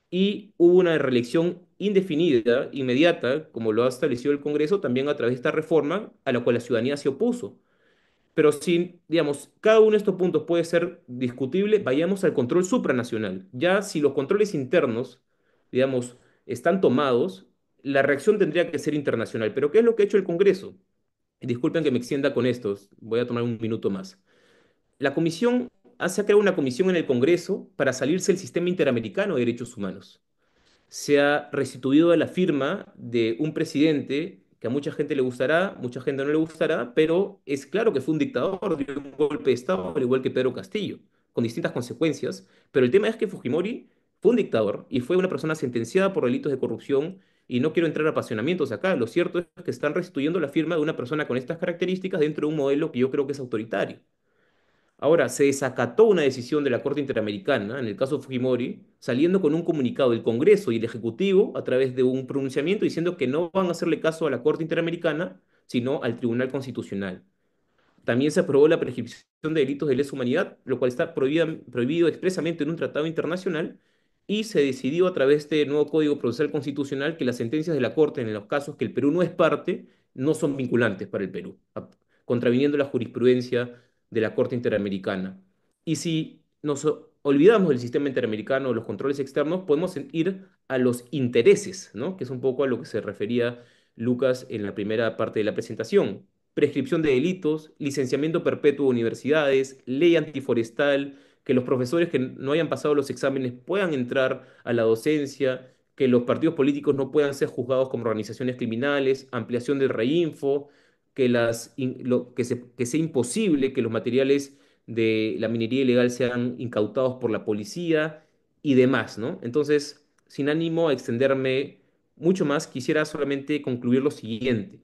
y hubo una reelección indefinida, inmediata, como lo ha establecido el Congreso, también a través de esta reforma a la cual la ciudadanía se opuso. Pero si, digamos, cada uno de estos puntos puede ser discutible, vayamos al control supranacional. Ya si los controles internos, digamos, están tomados, la reacción tendría que ser internacional. Pero ¿qué es lo que ha hecho el Congreso? Disculpen que me extienda con esto, voy a tomar un minuto más. La comisión se ha creado una comisión en el Congreso para salirse del sistema interamericano de derechos humanos. Se ha restituido a la firma de un presidente que a mucha gente le gustará, mucha gente no le gustará, pero es claro que fue un dictador, dio un golpe de Estado, al igual que Pedro Castillo, con distintas consecuencias. Pero el tema es que Fujimori fue un dictador y fue una persona sentenciada por delitos de corrupción. Y no quiero entrar a apasionamientos acá. Lo cierto es que están restituyendo la firma de una persona con estas características dentro de un modelo que yo creo que es autoritario. Ahora, se desacató una decisión de la Corte Interamericana, en el caso Fujimori, saliendo con un comunicado del Congreso y el Ejecutivo a través de un pronunciamiento diciendo que no van a hacerle caso a la Corte Interamericana, sino al Tribunal Constitucional. También se aprobó la prescripción de delitos de lesa humanidad, lo cual está prohibido expresamente en un tratado internacional, y se decidió a través de nuevo Código Procesal Constitucional que las sentencias de la Corte en los casos que el Perú no es parte no son vinculantes para el Perú, contraviniendo la jurisprudencia de la Corte Interamericana. Y si nos olvidamos del sistema interamericano, los controles externos, podemos ir a los intereses, ¿no? Que es un poco a lo que se refería Lucas en la primera parte de la presentación. Prescripción de delitos, licenciamiento perpetuo de universidades, ley antiforestal, que los profesores que no hayan pasado los exámenes puedan entrar a la docencia, que los partidos políticos no puedan ser juzgados como organizaciones criminales, ampliación del reinfo, que sea imposible que los materiales de la minería ilegal sean incautados por la policía y demás, ¿no? Entonces, sin ánimo a extenderme mucho más, quisiera solamente concluir lo siguiente.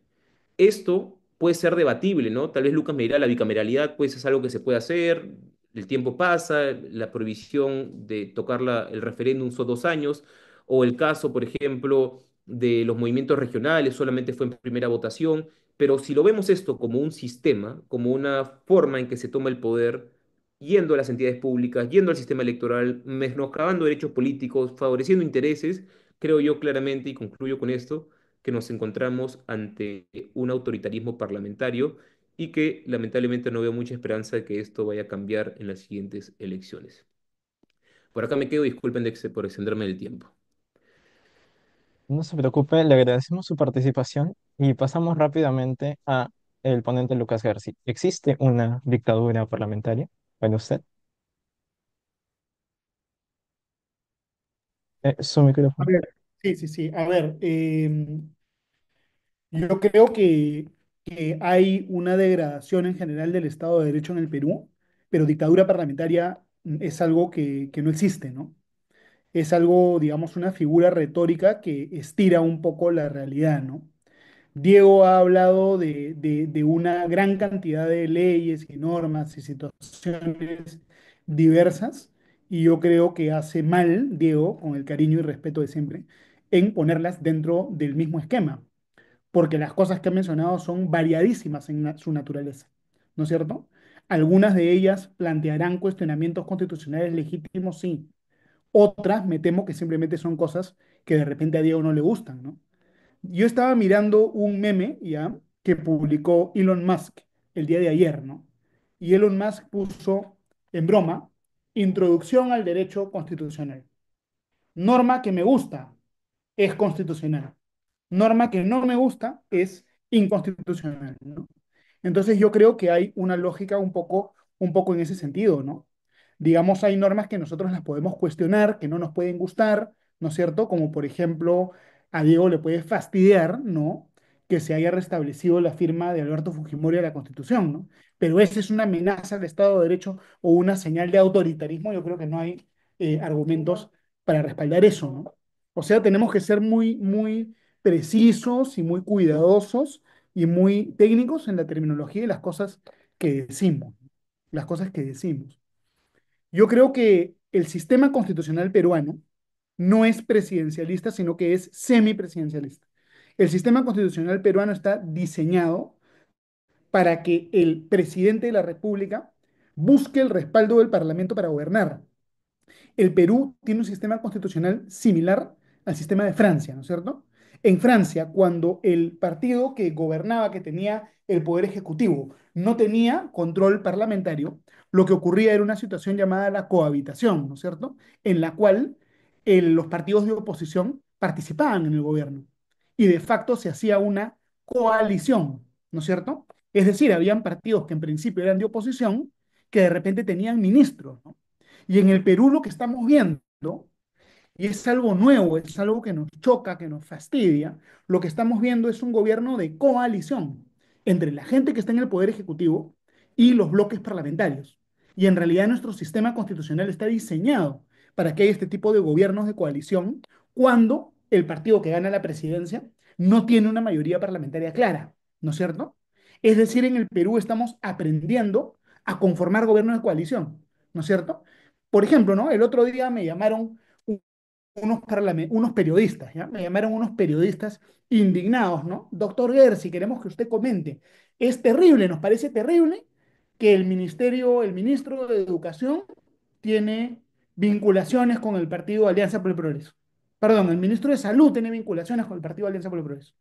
Esto puede ser debatible, ¿no? Tal vez Lucas me dirá, la bicameralidad pues es algo que se puede hacer, el tiempo pasa, la prohibición de tocar el referéndum son 2 años, o el caso, por ejemplo, de los movimientos regionales, solamente fue en primera votación, Pero si lo vemos esto como un sistema, como una forma en que se toma el poder, yendo a las entidades públicas, yendo al sistema electoral, menoscabando derechos políticos, favoreciendo intereses, creo yo claramente, y concluyo con esto, que nos encontramos ante un autoritarismo parlamentario y que lamentablemente no veo mucha esperanza de que esto vaya a cambiar en las siguientes elecciones. Por acá me quedo, disculpen por extenderme el tiempo. No se preocupe, le agradecemos su participación y pasamos rápidamente a el ponente Lucas García. ¿Existe una dictadura parlamentaria para usted? Su A micrófono. ver, sí, sí, sí. A ver, yo creo que hay una degradación en general del Estado de Derecho en el Perú, pero dictadura parlamentaria es algo que no existe, ¿no? Es algo, digamos, una figura retórica que estira un poco la realidad, ¿no? Diego ha hablado de una gran cantidad de leyes y normas y situaciones diversas, y yo creo que hace mal, Diego, con el cariño y respeto de siempre, en ponerlas dentro del mismo esquema, porque las cosas que ha mencionado son variadísimas en su naturaleza, ¿no es cierto? Algunas de ellas plantearán cuestionamientos constitucionales legítimos, sí. Otras me temo que simplemente son cosas que de repente a Diego no le gustan, ¿no? Yo estaba mirando un meme, ¿ya? Que publicó Elon Musk el día de ayer, ¿no? Y Elon Musk puso, en broma, introducción al derecho constitucional. Norma que me gusta, es constitucional. Norma que no me gusta es inconstitucional, ¿no? Entonces yo creo que hay una lógica un poco en ese sentido, ¿no? Digamos, hay normas que nosotros las podemos cuestionar, que no nos pueden gustar, ¿no es cierto? Como por ejemplo, a Diego le puede fastidiar, ¿no? Que se haya restablecido la firma de Alberto Fujimori a la Constitución, ¿no? Pero esa es una amenaza al Estado de Derecho o una señal de autoritarismo. Yo creo que no hay argumentos para respaldar eso, ¿no? O sea, tenemos que ser muy, muy precisos y muy cuidadosos y muy técnicos en la terminología y las cosas que decimos, las cosas que decimos. Yo creo que el sistema constitucional peruano no es presidencialista, sino que es semipresidencialista. El sistema constitucional peruano está diseñado para que el presidente de la República busque el respaldo del Parlamento para gobernar. El Perú tiene un sistema constitucional similar al sistema de Francia, ¿no es cierto? En Francia, cuando el partido que gobernaba, que tenía el poder ejecutivo, no tenía control parlamentario, lo que ocurría era una situación llamada la cohabitación, ¿no es cierto? En la cual los partidos de oposición participaban en el gobierno y de facto se hacía una coalición, ¿no es cierto? Es decir, habían partidos que en principio eran de oposición que de repente tenían ministros, ¿no? Y en el Perú lo que estamos viendo, y es algo nuevo, es algo que nos choca, que nos fastidia, lo que estamos viendo es un gobierno de coalición entre la gente que está en el Poder Ejecutivo y los bloques parlamentarios. Y en realidad nuestro sistema constitucional está diseñado para que haya este tipo de gobiernos de coalición cuando el partido que gana la presidencia no tiene una mayoría parlamentaria clara, ¿no es cierto? Es decir, en el Perú estamos aprendiendo a conformar gobiernos de coalición, ¿no es cierto? Por ejemplo, ¿no? El otro día me llamaron unos periodistas, ¿ya? Me llamaron unos periodistas indignados, ¿no? Doctor Gersi, queremos que usted comente. Es terrible, nos parece terrible que el ministro de Educación tiene vinculaciones con el partido Alianza por el Progreso. Perdón, el ministro de Salud tiene vinculaciones con el partido Alianza por el Progreso.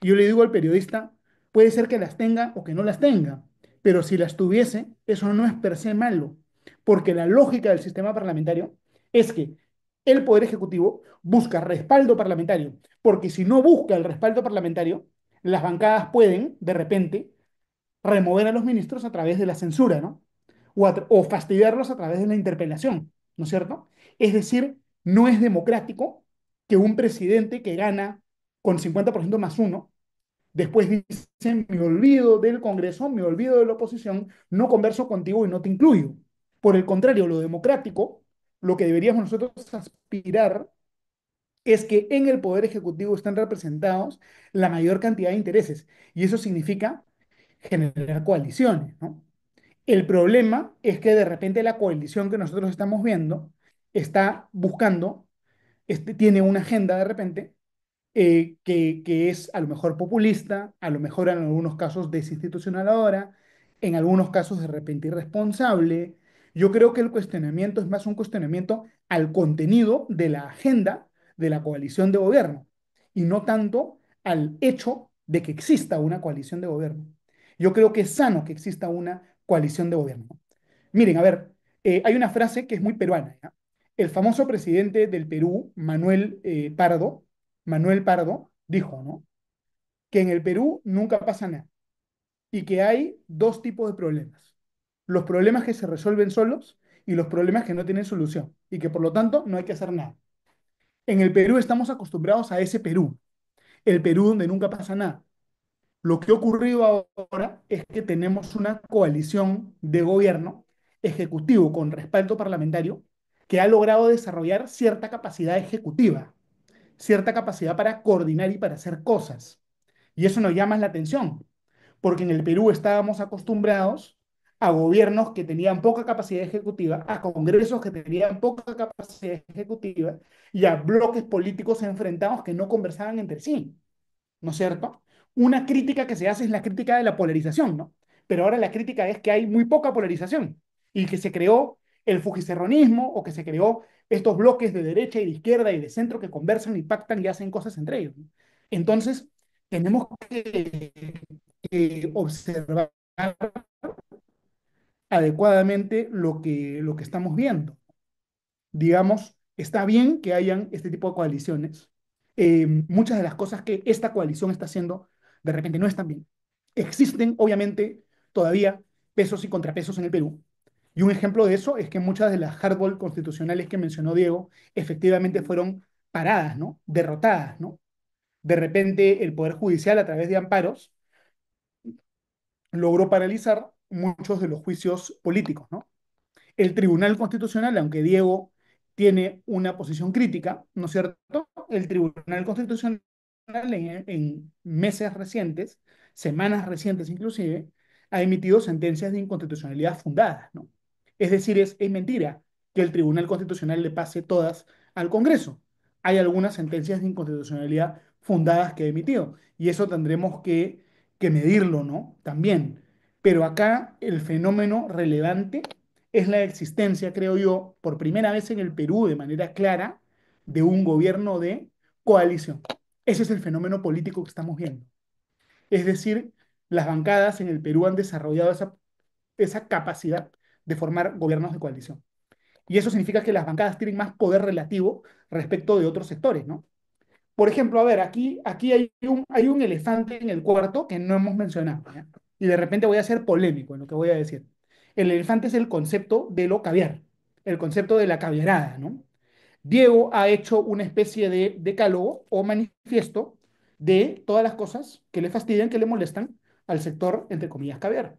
Y yo le digo al periodista, puede ser que las tenga o que no las tenga, pero si las tuviese, eso no es per se malo, porque la lógica del sistema parlamentario es que el Poder Ejecutivo busca respaldo parlamentario, porque si no busca el respaldo parlamentario, las bancadas pueden, de repente, remover a los ministros a través de la censura, ¿no? O fastidiarlos a través de la interpelación, ¿no es cierto? Es decir, no es democrático que un presidente que gana con 50% más uno después dicen, me olvido del Congreso, me olvido de la oposición, no converso contigo y no te incluyo. Por el contrario, lo democrático, lo que deberíamos nosotros aspirar es que en el Poder Ejecutivo están representados la mayor cantidad de intereses. Y eso significa generar coaliciones, ¿no? El problema es que de repente la coalición que nosotros estamos viendo está buscando, tiene una agenda de repente que es a lo mejor populista, a lo mejor en algunos casos desinstitucionalizadora, en algunos casos de repente irresponsable. Yo creo que el cuestionamiento es más un cuestionamiento al contenido de la agenda de la coalición de gobierno y no tanto al hecho de que exista una coalición de gobierno. Yo creo que es sano que exista una coalición de gobierno. Miren, a ver, hay una frase que es muy peruana, ¿ya? El famoso presidente del Perú, Manuel Pardo, dijo, ¿no? Que en el Perú nunca pasa nada y que hay dos tipos de problemas. Los problemas que se resuelven solos y los problemas que no tienen solución y que por lo tanto no hay que hacer nada. En el Perú estamos acostumbrados a ese Perú, el Perú donde nunca pasa nada. Lo que ha ocurrido ahora es que tenemos una coalición de gobierno ejecutivo con respaldo parlamentario que ha logrado desarrollar cierta capacidad ejecutiva, cierta capacidad para coordinar y para hacer cosas. Y eso nos llama la atención, porque en el Perú estábamos acostumbrados a gobiernos que tenían poca capacidad ejecutiva, a congresos que tenían poca capacidad ejecutiva y a bloques políticos enfrentados que no conversaban entre sí. ¿No es cierto? Una crítica que se hace es la crítica de la polarización, ¿no? Pero ahora la crítica es que hay muy poca polarización y que se creó el fujicerronismo o que se creó estos bloques de derecha y de izquierda y de centro que conversan y pactan y hacen cosas entre ellos, ¿no? Entonces, tenemos que observar adecuadamente lo que estamos viendo. Digamos, está bien que hayan este tipo de coaliciones. Muchas de las cosas que esta coalición está haciendo de repente no están bien. Existen, obviamente, todavía pesos y contrapesos en el Perú. Y un ejemplo de eso es que muchas de las hardball constitucionales que mencionó Diego efectivamente fueron paradas, ¿no? Derrotadas, ¿no? De repente el Poder Judicial, a través de amparos, logró paralizar muchos de los juicios políticos, ¿no? El Tribunal Constitucional, aunque Diego tiene una posición crítica, ¿no es cierto? El Tribunal Constitucional en meses recientes, semanas recientes inclusive, ha emitido sentencias de inconstitucionalidad fundadas, ¿no? Es decir, es mentira que el Tribunal Constitucional le pase todas al Congreso. Hay algunas sentencias de inconstitucionalidad fundadas que ha emitido y eso tendremos que medirlo, ¿no? También. Pero acá el fenómeno relevante es la existencia, creo yo, por primera vez en el Perú de manera clara, de un gobierno de coalición. Ese es el fenómeno político que estamos viendo. Es decir, las bancadas en el Perú han desarrollado esa capacidad de formar gobiernos de coalición. Y eso significa que las bancadas tienen más poder relativo respecto de otros sectores, ¿no? Por ejemplo, a ver, aquí hay un elefante en el cuarto que no hemos mencionado, ¿ya? Y de repente voy a ser polémico en lo que voy a decir. El elefante es el concepto de lo caviar, el concepto de la caviarada, ¿no? Diego ha hecho una especie de decálogo o manifiesto de todas las cosas que le fastidian, que le molestan al sector, entre comillas, caviar.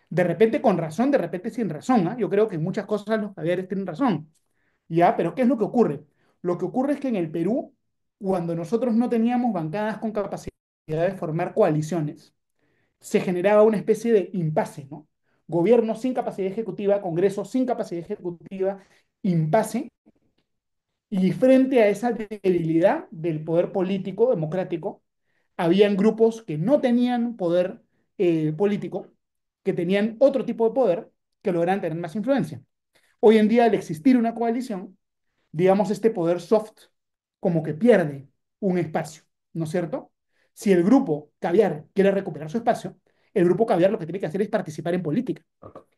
De repente con razón, de repente sin razón, ¿ah? Yo creo que en muchas cosas los caviares tienen razón. ¿Ya? Pero ¿qué es lo que ocurre? Lo que ocurre es que en el Perú, cuando nosotros no teníamos bancadas con capacidad de formar coaliciones, se generaba una especie de impasse, ¿no? Gobierno sin capacidad ejecutiva, Congreso sin capacidad ejecutiva, impasse, y frente a esa debilidad del poder político democrático, habían grupos que no tenían poder político, que tenían otro tipo de poder, que lograban tener más influencia. Hoy en día, al existir una coalición, digamos, este poder soft como que pierde un espacio, ¿no es cierto? Si el grupo caviar quiere recuperar su espacio, el grupo caviar lo que tiene que hacer es participar en política.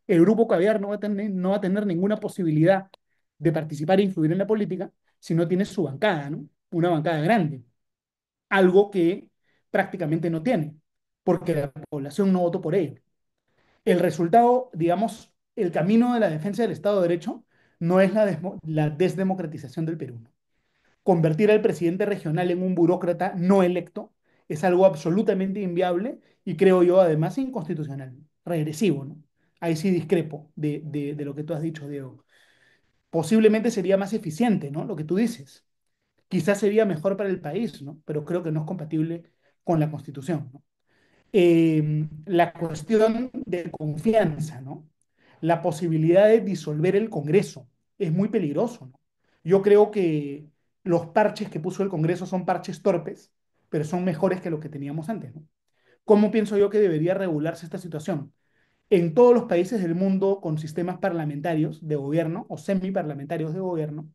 El grupo caviar no va a tener ninguna posibilidad de participar e influir en la política si no tiene su bancada, ¿no? Una bancada grande, algo que prácticamente no tiene, porque la población no votó por ello. El resultado, digamos, el camino de la defensa del Estado de Derecho no es la desdemocratización del Perú. Convertir al presidente regional en un burócrata no electo es algo absolutamente inviable y creo yo además inconstitucional, regresivo, ¿no? Ahí sí discrepo de lo que tú has dicho, Diego. Posiblemente sería más eficiente, ¿no? Lo que tú dices. Quizás sería mejor para el país, ¿no? Pero creo que no es compatible con la Constitución, ¿no? La cuestión de confianza, ¿no? La posibilidad de disolver el Congreso es muy peligroso, ¿no? Yo creo que los parches que puso el Congreso son parches torpes, pero son mejores que los que teníamos antes, ¿no? ¿Cómo pienso yo que debería regularse esta situación? En todos los países del mundo con sistemas parlamentarios de gobierno o semiparlamentarios de gobierno,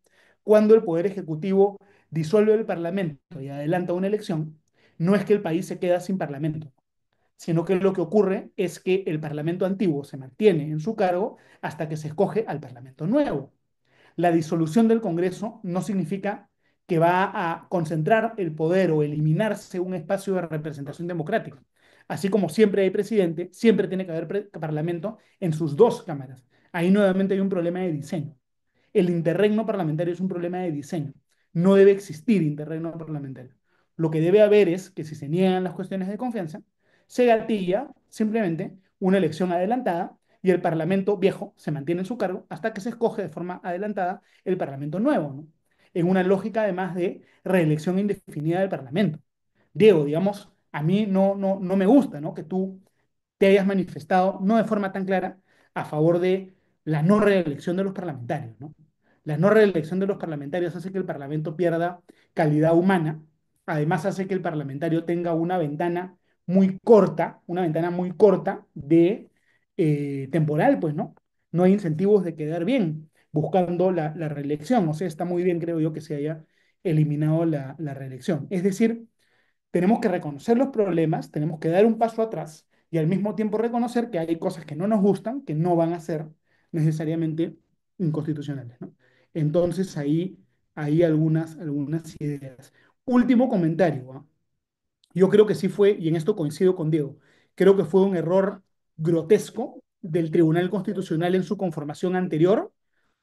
cuando el Poder Ejecutivo disuelve el Parlamento y adelanta una elección, no es que el país se queda sin Parlamento, sino que lo que ocurre es que el Parlamento antiguo se mantiene en su cargo hasta que se escoge al Parlamento nuevo. La disolución del Congreso no significa que va a concentrar el poder o eliminarse un espacio de representación democrática. Así como siempre hay presidente, siempre tiene que haber parlamento en sus dos cámaras. Ahí nuevamente hay un problema de diseño. El interregno parlamentario es un problema de diseño. No debe existir interregno parlamentario. Lo que debe haber es que si se niegan las cuestiones de confianza, se gatilla simplemente una elección adelantada y el Parlamento viejo se mantiene en su cargo hasta que se escoge de forma adelantada el Parlamento nuevo, ¿no? En una lógica además de reelección indefinida del Parlamento. Diego, digamos, a mí no me gusta, ¿no? Que tú te hayas manifestado, no de forma tan clara, a favor de la no reelección de los parlamentarios, ¿no? La no reelección de los parlamentarios hace que el Parlamento pierda calidad humana, además hace que el parlamentario tenga una ventana muy corta de temporal, pues, ¿no? No hay incentivos de quedar bien buscando la reelección, o sea, está muy bien, creo yo, que se haya eliminado la reelección. Es decir, tenemos que reconocer los problemas, tenemos que dar un paso atrás y al mismo tiempo reconocer que hay cosas que no nos gustan, que no van a ser necesariamente inconstitucionales, ¿no? Entonces ahí hay algunas ideas. Último comentario, ¿ah? Yo creo que sí fue, y en esto coincido con Diego, creo que fue un error grotesco del Tribunal Constitucional en su conformación anterior,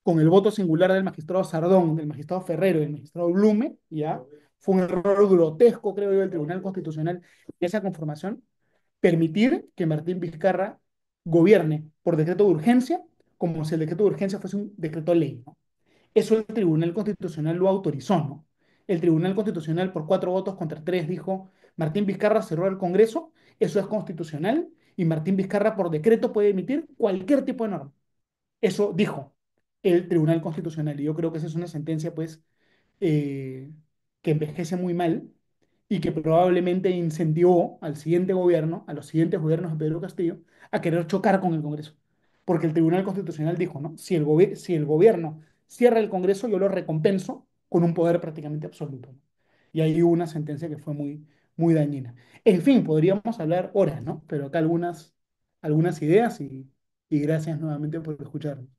con el voto singular del magistrado Sardón, del magistrado Ferrero y del magistrado Blume, ¿ya? Fue un error grotesco, creo yo, del Tribunal Constitucional en esa conformación, permitir que Martín Vizcarra gobierne por decreto de urgencia, como si el decreto de urgencia fuese un decreto de ley, ¿no? Eso el Tribunal Constitucional lo autorizó, ¿no? El Tribunal Constitucional por 4 votos contra 3 dijo, Martín Vizcarra cerró el Congreso, eso es constitucional, y Martín Vizcarra por decreto puede emitir cualquier tipo de norma. Eso dijo el Tribunal Constitucional, y yo creo que esa es una sentencia, pues, eh, que envejece muy mal y que probablemente incentivó al siguiente gobierno, a los siguientes gobiernos de Pedro Castillo, a querer chocar con el Congreso. Porque el Tribunal Constitucional dijo, ¿no? Si el gobierno cierra el Congreso, yo lo recompenso con un poder prácticamente absoluto, ¿no? Y ahí hubo una sentencia que fue muy dañina. En fin, podríamos hablar horas, ¿no? Pero acá algunas ideas y gracias nuevamente por escucharnos.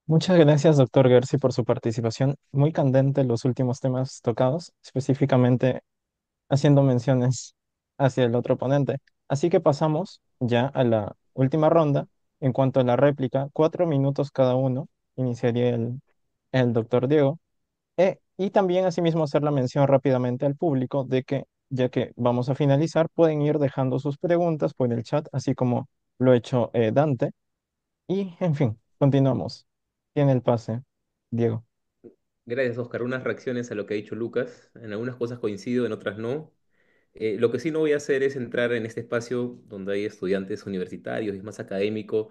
Muchas gracias, doctor Gersi, por su participación. Muy candente los últimos temas tocados, específicamente haciendo menciones hacia el otro ponente. Así que pasamos ya a la última ronda. En cuanto a la réplica, 4 minutos cada uno. Iniciaría el doctor Diego. Y también asimismo hacer la mención rápidamente al público de que, ya que vamos a finalizar, pueden ir dejando sus preguntas por el chat, así como lo ha hecho Dante. Y, en fin, continuamos. Tiene el pase, Diego. Gracias, Oscar. Unas reacciones a lo que ha dicho Lucas. En algunas cosas coincido, en otras no. Lo que sí no voy a hacer es entrar en este espacio donde hay estudiantes universitarios, es más académico,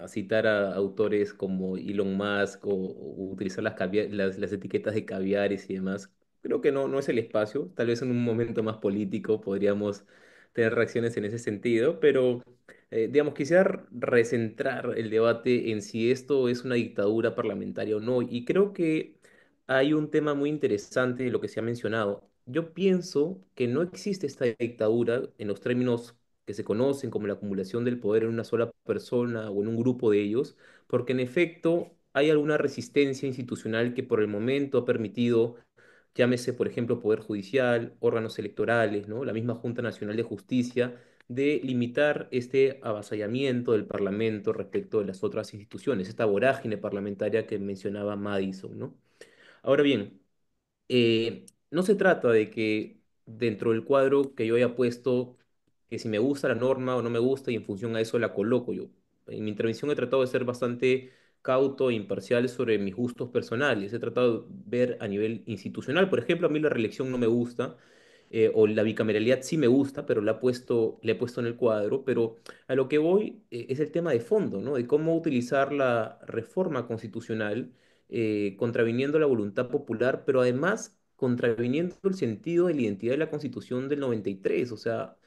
a citar a autores como Elon Musk o utilizar las etiquetas de caviares y demás. Creo que no es el espacio. Tal vez en un momento más político podríamos tener reacciones en ese sentido, pero digamos, quisiera recentrar el debate en si esto es una dictadura parlamentaria o no. Y creo que hay un tema muy interesante de lo que se ha mencionado. Yo pienso que no existe esta dictadura en los términos que se conocen como la acumulación del poder en una sola persona o en un grupo de ellos, porque en efecto hay alguna resistencia institucional que por el momento ha permitido, llámese por ejemplo Poder Judicial, órganos electorales, ¿no? La misma Junta Nacional de Justicia, de limitar este avasallamiento del Parlamento respecto de las otras instituciones, esta vorágine parlamentaria que mencionaba Madison, ¿no? Ahora bien, no se trata de que dentro del cuadro que yo haya puesto, que si me gusta la norma o no me gusta y en función a eso la coloco yo. En mi intervención he tratado de ser bastante cauto e imparcial sobre mis gustos personales. He tratado de ver a nivel institucional. Por ejemplo, a mí la reelección no me gusta. O la bicameralidad sí me gusta, pero la he puesto en el cuadro. Pero a lo que voy es el tema de fondo, ¿no? De cómo utilizar la reforma constitucional contraviniendo la voluntad popular, pero además contraviniendo el sentido de la identidad de la Constitución del 93. O sea,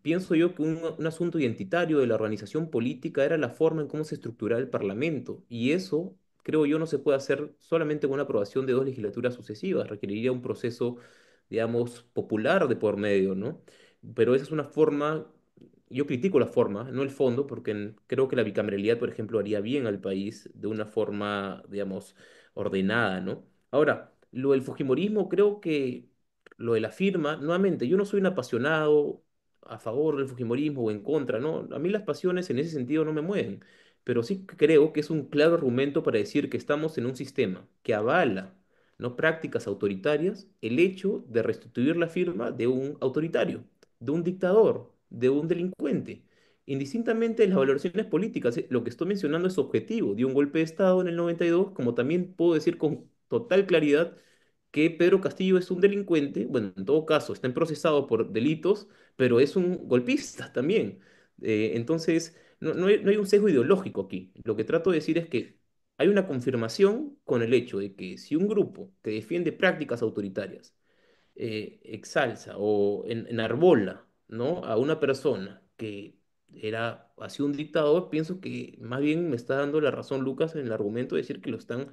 pienso yo que un asunto identitario de la organización política era la forma en cómo se estructuraba el Parlamento. Y eso, creo yo, no se puede hacer solamente con una aprobación de dos legislaturas sucesivas. Requeriría un proceso, digamos, popular de por medio, ¿no? Pero esa es una forma, yo critico la forma, no el fondo, porque creo que la bicameralidad, por ejemplo, haría bien al país de una forma, digamos, ordenada, ¿no? Ahora, lo del Fujimorismo, creo que lo de la firma, nuevamente, yo no soy un apasionado a favor del Fujimorismo o en contra, ¿no? A mí las pasiones en ese sentido no me mueven, pero sí que creo que es un claro argumento para decir que estamos en un sistema que avala, ¿no? Prácticas autoritarias, el hecho de restituir la firma de un autoritario, de un dictador, de un delincuente. Indistintamente de las valoraciones políticas, lo que estoy mencionando es objetivo. Dio un golpe de Estado en el 92, como también puedo decir con total claridad que Pedro Castillo es un delincuente, bueno, en todo caso, está procesado por delitos, pero es un golpista también. Entonces, no hay un sesgo ideológico aquí. Lo que trato de decir es que hay una confirmación con el hecho de que si un grupo que defiende prácticas autoritarias exalza o enarbola, ¿no? a una persona que ha sido un dictador, pienso que más bien me está dando la razón Lucas en el argumento de decir que lo están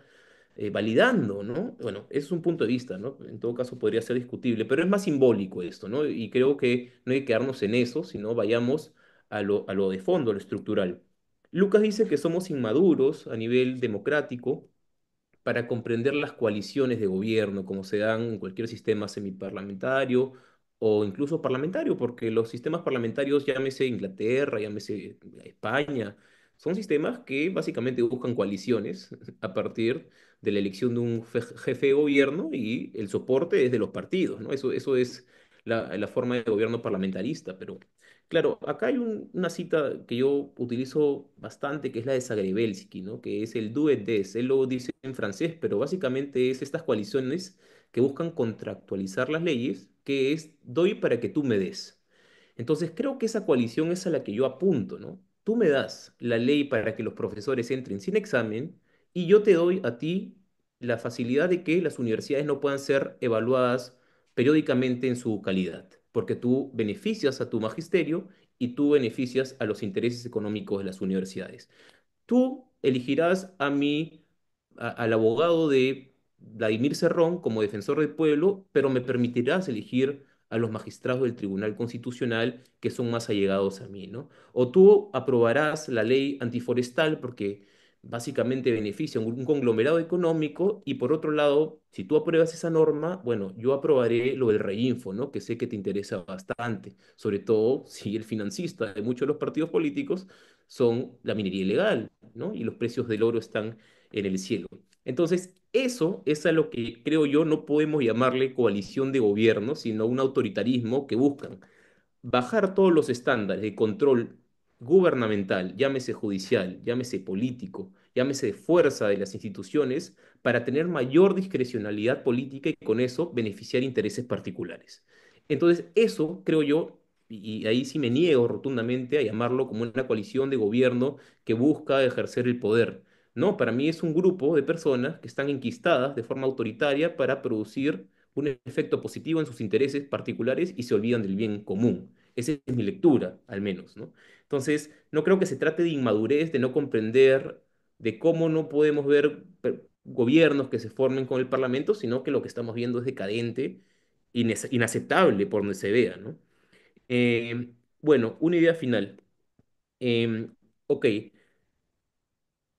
validando, ¿no? Bueno, ese es un punto de vista, ¿no? En todo caso podría ser discutible, pero es más simbólico esto, ¿no? Y creo que no hay que quedarnos en eso, sino vayamos a lo de fondo, a lo estructural. Lucas dice que somos inmaduros a nivel democrático para comprender las coaliciones de gobierno, como se dan en cualquier sistema semiparlamentario o incluso parlamentario, porque los sistemas parlamentarios, llámese Inglaterra, llámese España, son sistemas que básicamente buscan coaliciones a partir de la elección de un jefe de gobierno y el soporte es de los partidos, ¿no? Eso es la forma de gobierno parlamentarista, pero claro, acá hay una cita que yo utilizo bastante, que es la de Zagrebelsky, ¿no? Que es el do et des. Él lo dice en francés, pero básicamente es estas coaliciones que buscan contractualizar las leyes, que es doy para que tú me des. Entonces creo que esa coalición es a la que yo apunto, ¿no? Tú me das la ley para que los profesores entren sin examen y yo te doy a ti la facilidad de que las universidades no puedan ser evaluadas periódicamente en su calidad, porque tú beneficias a tu magisterio y tú beneficias a los intereses económicos de las universidades. Tú elegirás al abogado de Vladimir Cerrón como defensor del pueblo, pero me permitirás elegir a los magistrados del Tribunal Constitucional que son más allegados a mí, ¿no? O tú aprobarás la ley antiforestal porque básicamente beneficia a un conglomerado económico y por otro lado, si tú apruebas esa norma, bueno, yo aprobaré lo del reinfo, ¿no? Que sé que te interesa bastante, sobre todo si el financista de muchos de los partidos políticos son la minería ilegal, ¿no? Y los precios del oro están en el cielo. Entonces, eso es a lo que creo yo no podemos llamarle coalición de gobierno, sino un autoritarismo que buscan bajar todos los estándares de control gubernamental, llámese judicial, llámese político, llámese de fuerza de las instituciones, para tener mayor discrecionalidad política y con eso beneficiar intereses particulares. Entonces, eso creo yo, y ahí sí me niego rotundamente a llamarlo como una coalición de gobierno que busca ejercer el poder. No, para mí es un grupo de personas que están enquistadas de forma autoritaria para producir un efecto positivo en sus intereses particulares y se olvidan del bien común. Esa es mi lectura, al menos, ¿no? Entonces, no creo que se trate de inmadurez, de no comprender, de cómo no podemos ver gobiernos que se formen con el Parlamento, sino que lo que estamos viendo es decadente, inaceptable por donde se vea, ¿no? Bueno, una idea final. Ok,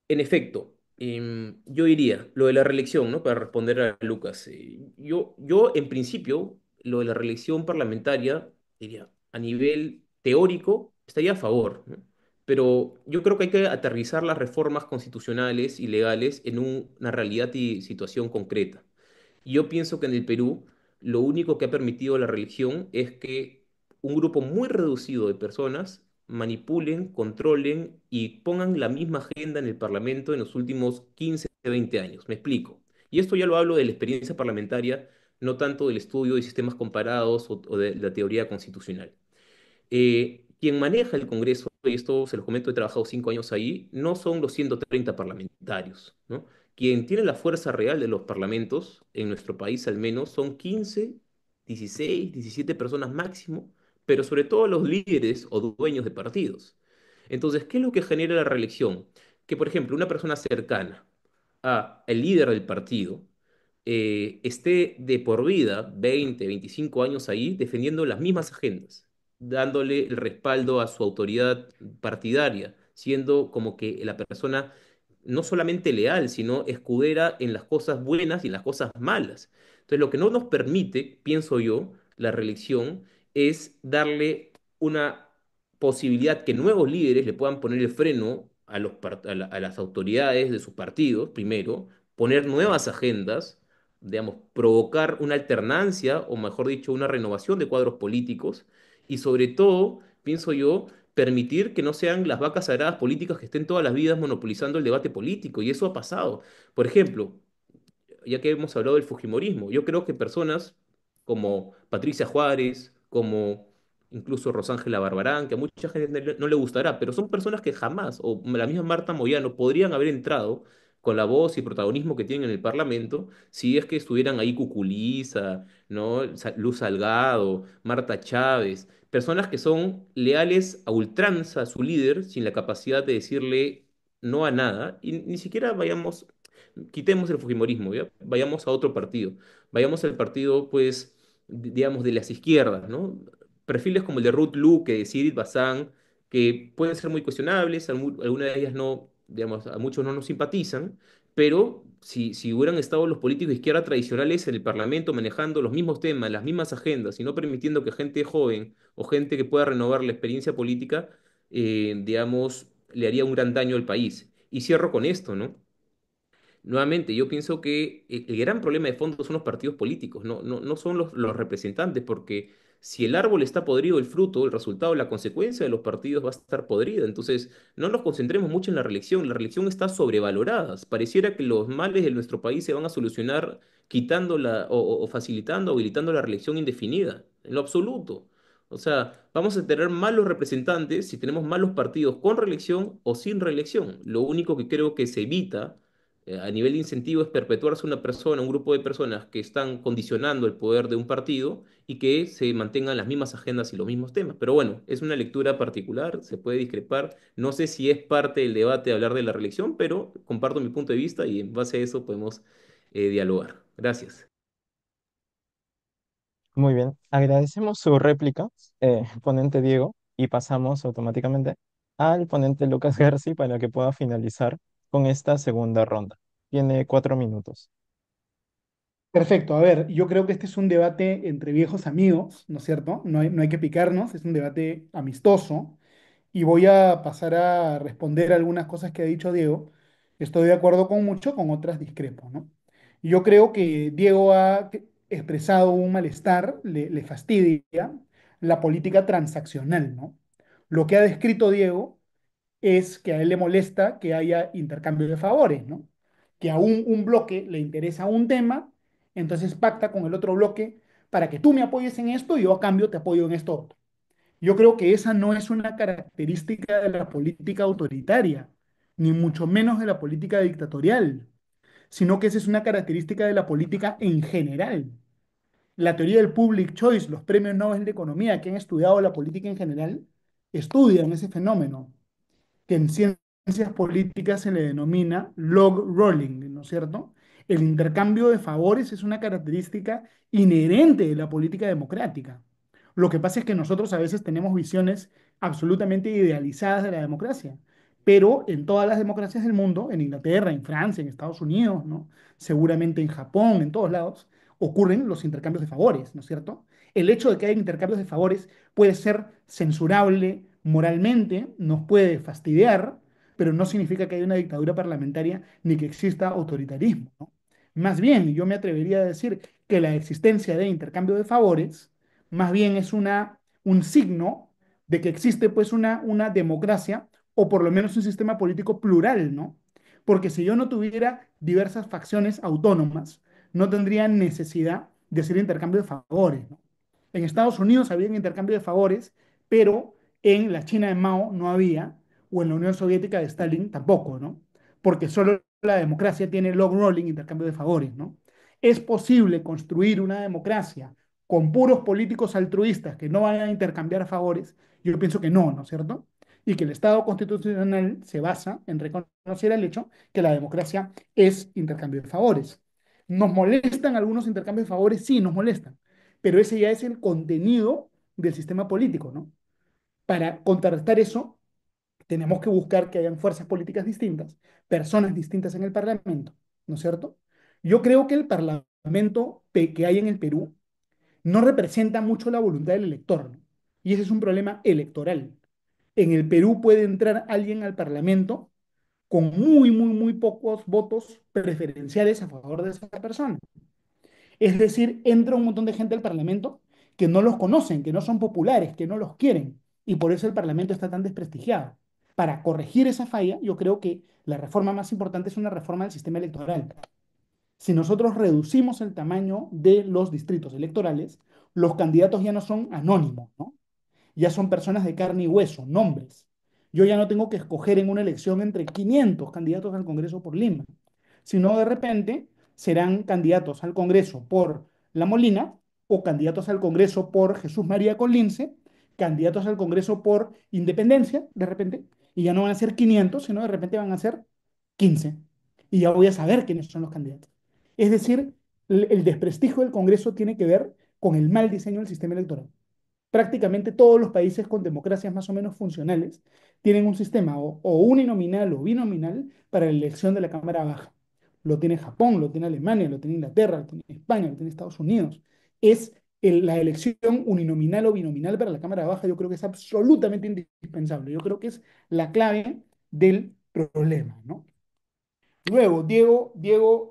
en efecto, yo diría lo de la reelección, ¿no? Para responder a Lucas. Yo, en principio, lo de la reelección parlamentaria, diría, a nivel teórico, estaría a favor, ¿no? Pero yo creo que hay que aterrizar las reformas constitucionales y legales en una realidad y situación concreta. Yo pienso que en el Perú lo único que ha permitido la religión es que un grupo muy reducido de personas manipulen, controlen y pongan la misma agenda en el Parlamento en los últimos 15, 20 años. Me explico. Y esto ya lo hablo de la experiencia parlamentaria, no tanto del estudio de sistemas comparados o de la teoría constitucional. Quien maneja el Congreso y esto se los comento, he trabajado 5 años ahí, no son los 130 parlamentarios, ¿no? Quien tiene la fuerza real de los parlamentos, en nuestro país al menos, son 15, 16, 17 personas máximo, pero sobre todo los líderes o dueños de partidos. Entonces, ¿qué es lo que genera la reelección? Que, por ejemplo, una persona cercana a el líder del partido esté de por vida, 20, 25 años ahí, defendiendo las mismas agendas, dándole el respaldo a su autoridad partidaria, siendo como que la persona no solamente leal, sino escudera en las cosas buenas y en las cosas malas. Entonces, lo que no nos permite, pienso yo, la reelección, es darle una posibilidad que nuevos líderes le puedan poner el freno a a las autoridades de sus partidos, primero, poner nuevas agendas, digamos, provocar una alternancia, o mejor dicho, una renovación de cuadros políticos, y sobre todo, pienso yo, permitir que no sean las vacas sagradas políticas que estén todas las vidas monopolizando el debate político, y eso ha pasado. Por ejemplo, ya que hemos hablado del Fujimorismo, yo creo que personas como Patricia Juárez, como incluso Rosángela Barbarán, que a mucha gente no le gustará, pero son personas que jamás, o la misma Marta Moyano, podrían haber entrado con la voz y protagonismo que tienen en el Parlamento si es que estuvieran ahí Cuculiza, ¿no? Luz Salgado, Marta Chávez, personas que son leales a ultranza a su líder sin la capacidad de decirle no a nada, y ni siquiera vayamos quitemos el fujimorismo, ¿ya? Vayamos a otro partido. Vayamos al partido, pues, digamos, de las izquierdas, ¿no? Perfiles como el de Ruth Luque, de Sigrid Bazán, que pueden ser muy cuestionables, algunas de ellas no, digamos, a muchos no nos simpatizan, pero si hubieran estado los políticos de izquierda tradicionales en el Parlamento manejando los mismos temas, las mismas agendas, y no permitiendo que gente joven o gente que pueda renovar la experiencia política, digamos, le haría un gran daño al país. Y cierro con esto, ¿no? Nuevamente, yo pienso que el gran problema de fondo son los partidos políticos, no son los representantes, porque si el árbol está podrido, el fruto, el resultado, la consecuencia de los partidos va a estar podrida. Entonces, no nos concentremos mucho en la reelección está sobrevalorada. Pareciera que los males de nuestro país se van a solucionar quitándola o facilitando, habilitando la reelección indefinida, en lo absoluto. O sea, vamos a tener malos representantes si tenemos malos partidos con reelección o sin reelección. Lo único que creo que se evita a nivel de incentivo es perpetuarse una persona, un grupo de personas que están condicionando el poder de un partido y que se mantengan las mismas agendas y los mismos temas. Pero bueno, es una lectura particular, se puede discrepar. No sé si es parte del debate hablar de la reelección, pero comparto mi punto de vista y en base a eso podemos dialogar. Gracias. Muy bien, agradecemos su réplica, ponente Diego, y pasamos automáticamente al ponente Lucas Garci para que pueda finalizar con esta segunda ronda. Tiene 4 minutos. Perfecto, a ver, yo creo que este es un debate entre viejos amigos, ¿no es cierto? No hay que picarnos, es un debate amistoso y voy a pasar a responder algunas cosas que ha dicho Diego. Estoy de acuerdo con mucho, con otras discrepo, ¿no? Yo creo que Diego ha expresado un malestar, le fastidia la política transaccional, ¿no? Lo que ha descrito Diego es que a él le molesta que haya intercambio de favores, ¿no? Que a un bloque le interesa un tema, entonces pacta con el otro bloque para que tú me apoyes en esto y yo a cambio te apoyo en esto otro. Yo creo que esa no es una característica de la política autoritaria, ni mucho menos de la política dictatorial, sino que esa es una característica de la política en general. La teoría del public choice, los premios Nobel de Economía que han estudiado la política en general, estudian ese fenómeno que en ciencias políticas se le denomina log rolling, ¿no es cierto? El intercambio de favores es una característica inherente de la política democrática. Lo que pasa es que nosotros a veces tenemos visiones absolutamente idealizadas de la democracia, pero en todas las democracias del mundo, en Inglaterra, en Francia, en Estados Unidos, ¿no? Seguramente en Japón, en todos lados, ocurren los intercambios de favores, ¿no es cierto? El hecho de que haya intercambios de favores puede ser censurable moralmente, nos puede fastidiar, pero no significa que haya una dictadura parlamentaria ni que exista autoritarismo, ¿no? Más bien, yo me atrevería a decir que la existencia de intercambio de favores, más bien es un signo de que existe pues una democracia o por lo menos un sistema político plural, ¿no? Porque si yo no tuviera diversas facciones autónomas, no tendría necesidad de hacer intercambio de favores, ¿no? En Estados Unidos había un intercambio de favores, pero en la China de Mao no había, o en la Unión Soviética de Stalin tampoco, ¿no? Porque solo la democracia tiene log rolling, intercambio de favores, ¿no? ¿Es posible construir una democracia con puros políticos altruistas que no van a intercambiar favores? Yo pienso que no, ¿no es cierto? Y que el Estado constitucional se basa en reconocer el hecho que la democracia es intercambio de favores. ¿Nos molestan algunos intercambios de favores? Sí, nos molestan, pero ese ya es el contenido del sistema político, ¿no? Para contrarrestar eso, tenemos que buscar que hayan fuerzas políticas distintas, personas distintas en el Parlamento, ¿no es cierto? Yo creo que el Parlamento que hay en el Perú no representa mucho la voluntad del elector, ¿no? Y ese es un problema electoral. En el Perú puede entrar alguien al Parlamento con muy pocos votos preferenciales a favor de esa persona. Es decir, entra un montón de gente al Parlamento que no los conocen, que no son populares, que no los quieren. Y por eso el Parlamento está tan desprestigiado. Para corregir esa falla, yo creo que la reforma más importante es una reforma del sistema electoral. Si nosotros reducimos el tamaño de los distritos electorales, los candidatos ya no son anónimos, ¿no? Ya son personas de carne y hueso, nombres. Yo ya no tengo que escoger en una elección entre 500 candidatos al Congreso por Lima, sino de repente serán candidatos al Congreso por La Molina o candidatos al Congreso por Jesús María Colince, candidatos al Congreso por Independencia, de repente, y ya no van a ser 500, sino de repente van a ser 15. Y ya voy a saber quiénes son los candidatos. Es decir, el desprestigio del Congreso tiene que ver con el mal diseño del sistema electoral. Prácticamente todos los países con democracias más o menos funcionales tienen un sistema o uninominal o binominal para la elección de la Cámara Baja. Lo tiene Japón, lo tiene Alemania, lo tiene Inglaterra, lo tiene España, lo tiene Estados Unidos. Es la elección uninominal o binominal para la Cámara Baja, yo creo que es absolutamente indispensable. Yo creo que es la clave del problema, ¿no? Luego, Diego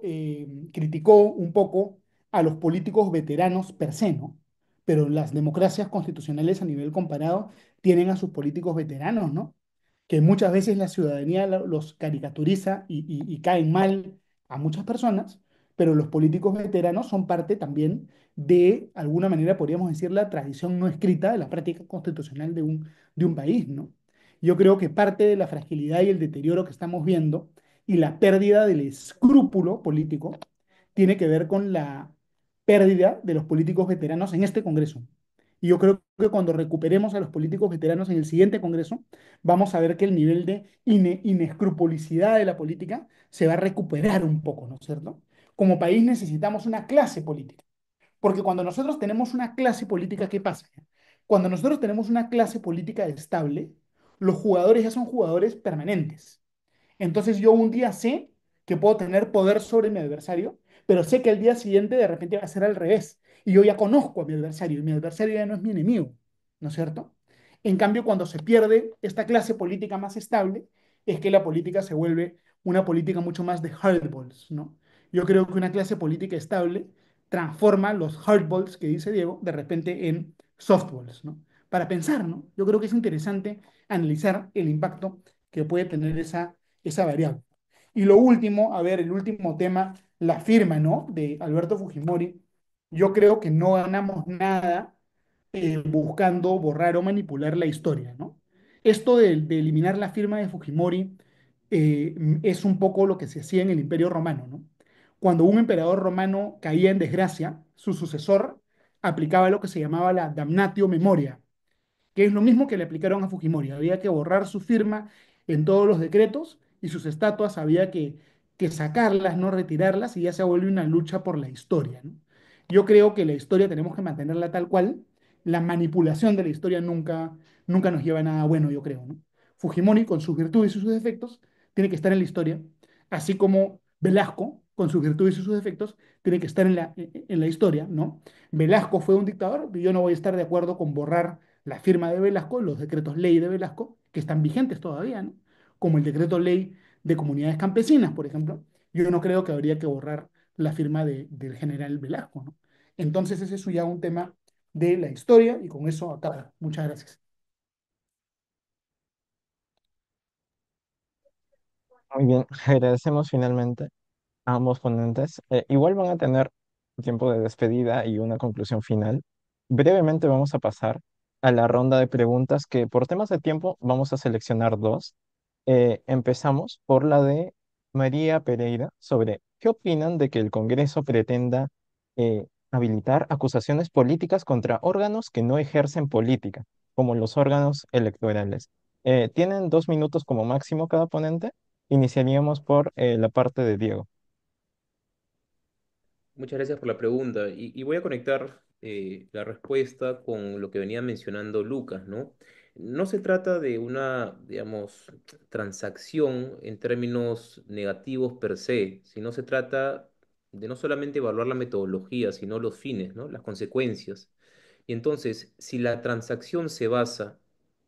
criticó un poco a los políticos veteranos per se, ¿no? Pero las democracias constitucionales a nivel comparado tienen a sus políticos veteranos, ¿no? Que muchas veces la ciudadanía los caricaturiza y caen mal a muchas personas, pero los políticos veteranos son parte también de, alguna manera, podríamos decir, la tradición no escrita de la práctica constitucional de un país, ¿no? Yo creo que parte de la fragilidad y el deterioro que estamos viendo y la pérdida del escrúpulo político tiene que ver con la pérdida de los políticos veteranos en este Congreso. Y yo creo que cuando recuperemos a los políticos veteranos en el siguiente Congreso, vamos a ver que el nivel de inescrupulosidad de la política se va a recuperar un poco, ¿no es cierto? Como país necesitamos una clase política, porque cuando nosotros tenemos una clase política, ¿qué pasa? Cuando nosotros tenemos una clase política estable, los jugadores ya son jugadores permanentes. Entonces yo un día sé que puedo tener poder sobre mi adversario, pero sé que el día siguiente de repente va a ser al revés. Y yo ya conozco a mi adversario y mi adversario ya no es mi enemigo, ¿no es cierto? En cambio, cuando se pierde esta clase política más estable, es que la política se vuelve una política mucho más de hardballs, ¿no? Yo creo que una clase política estable transforma los hardballs que dice Diego de repente en softballs, ¿no? Para pensar, ¿no? Yo creo que es interesante analizar el impacto que puede tener esa variable. Y lo último, a ver, el último tema, la firma, ¿no? De Alberto Fujimori. Yo creo que no ganamos nada buscando borrar o manipular la historia, ¿no? Esto de eliminar la firma de Fujimori es un poco lo que se hacía en el Imperio Romano, ¿no? Cuando un emperador romano caía en desgracia, su sucesor aplicaba lo que se llamaba la damnatio memoria, que es lo mismo que le aplicaron a Fujimori. Había que borrar su firma en todos los decretos y sus estatuas había que sacarlas, no retirarlas, y ya se vuelve una lucha por la historia, ¿no? Yo creo que la historia tenemos que mantenerla tal cual. La manipulación de la historia nunca nos lleva a nada bueno, yo creo, ¿no? Fujimori, con sus virtudes y sus defectos, tiene que estar en la historia, así como Velasco, con sus virtudes y sus defectos, tiene que estar en la historia, ¿no? Velasco fue un dictador, y yo no voy a estar de acuerdo con borrar la firma de Velasco, los decretos ley de Velasco, que están vigentes todavía, ¿no? Como el decreto ley de comunidades campesinas, por ejemplo. Yo no creo que habría que borrar la firma del general Velasco, ¿no? Entonces ese es ya un tema de la historia y con eso acabo. Muchas gracias. Muy bien, agradecemos finalmente a ambos ponentes. Igual van a tener un tiempo de despedida y una conclusión final. Brevemente vamos a pasar a la ronda de preguntas que por temas de tiempo vamos a seleccionar dos. Empezamos por la de María Pereira sobre qué opinan de que el Congreso pretenda habilitar acusaciones políticas contra órganos que no ejercen política, como los órganos electorales. Tienen 2 minutos como máximo cada ponente. Iniciaríamos por la parte de Diego. Muchas gracias por la pregunta y voy a conectar la respuesta con lo que venía mencionando Lucas, ¿no? No se trata de una, digamos, transacción en términos negativos per se, sino se trata de no solamente evaluar la metodología, sino los fines, ¿no? Las consecuencias. Y entonces, si la transacción se basa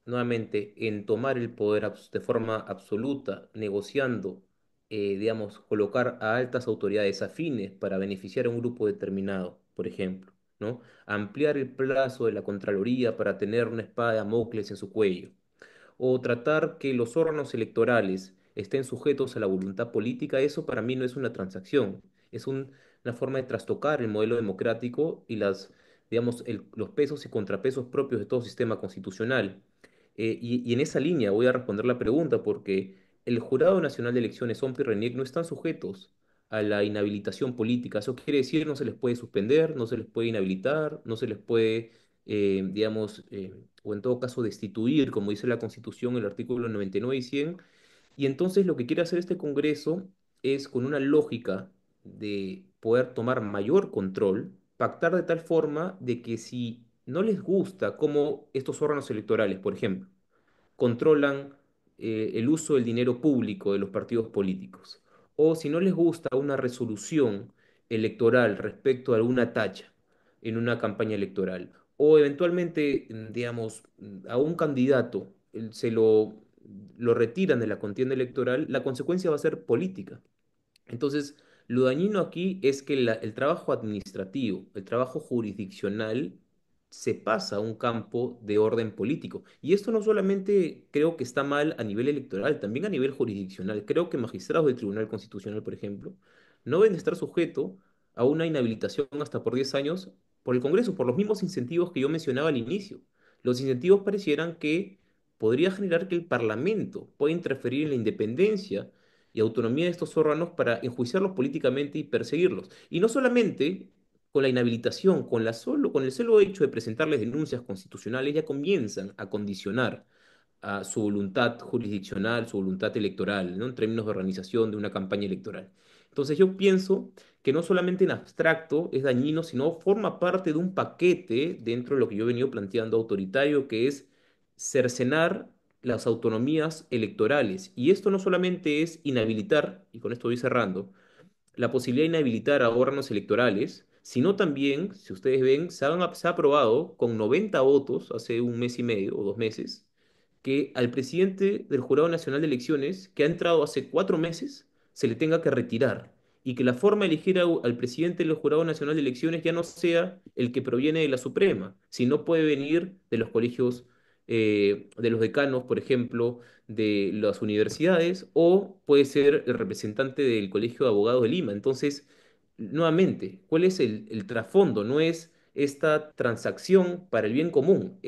nuevamente en tomar el poder de forma absoluta, negociando, digamos, colocar a altas autoridades afines para beneficiar a un grupo determinado, por ejemplo, ¿no? Ampliar el plazo de la Contraloría para tener una espada de Damocles en su cuello o tratar que los órganos electorales estén sujetos a la voluntad política, eso para mí no es una transacción, es una forma de trastocar el modelo democrático y digamos, los pesos y contrapesos propios de todo sistema constitucional. Y en esa línea voy a responder la pregunta porque el Jurado Nacional de Elecciones, OMP y RENIEC, no están sujetos a la inhabilitación política. Eso quiere decir no se les puede suspender, no se les puede inhabilitar, no se les puede, digamos, o en todo caso destituir, como dice la Constitución, el artículo 99 y 100. Y entonces lo que quiere hacer este Congreso es, con una lógica de poder tomar mayor control, pactar de tal forma de que si no les gusta cómo estos órganos electorales, por ejemplo, controlan el uso del dinero público de los partidos políticos, o si no les gusta una resolución electoral respecto a alguna tacha en una campaña electoral, o eventualmente, digamos, a un candidato lo retiran de la contienda electoral, la consecuencia va a ser política. Entonces, lo dañino aquí es que el trabajo administrativo, el trabajo jurisdiccional, se pasa a un campo de orden político. Y esto no solamente creo que está mal a nivel electoral, también a nivel jurisdiccional. Creo que magistrados del Tribunal Constitucional, por ejemplo, no deben estar sujetos a una inhabilitación hasta por 10 años por el Congreso, por los mismos incentivos que yo mencionaba al inicio. Los incentivos parecieran que podría generar que el Parlamento pueda interferir en la independencia y autonomía de estos órganos para enjuiciarlos políticamente y perseguirlos. Y no solamente con la inhabilitación, con el solo hecho de presentarles denuncias constitucionales, ya comienzan a condicionar a su voluntad jurisdiccional, su voluntad electoral, ¿no? En términos de organización de una campaña electoral. Entonces yo pienso que no solamente en abstracto es dañino, sino forma parte de un paquete dentro de lo que yo he venido planteando autoritario, que es cercenar las autonomías electorales. Y esto no solamente es inhabilitar, y con esto voy cerrando, la posibilidad de inhabilitar a órganos electorales, sino también, si ustedes ven, se ha aprobado con 90 votos hace un mes y medio o 2 meses, que al presidente del Jurado Nacional de Elecciones, que ha entrado hace 4 meses, se le tenga que retirar y que la forma de elegir al presidente del Jurado Nacional de Elecciones ya no sea el que proviene de la Suprema, sino puede venir de los colegios, de los decanos, por ejemplo, de las universidades, o puede ser el representante del Colegio de Abogados de Lima. Entonces, nuevamente, ¿cuál es el trasfondo? No es esta transacción para el bien común,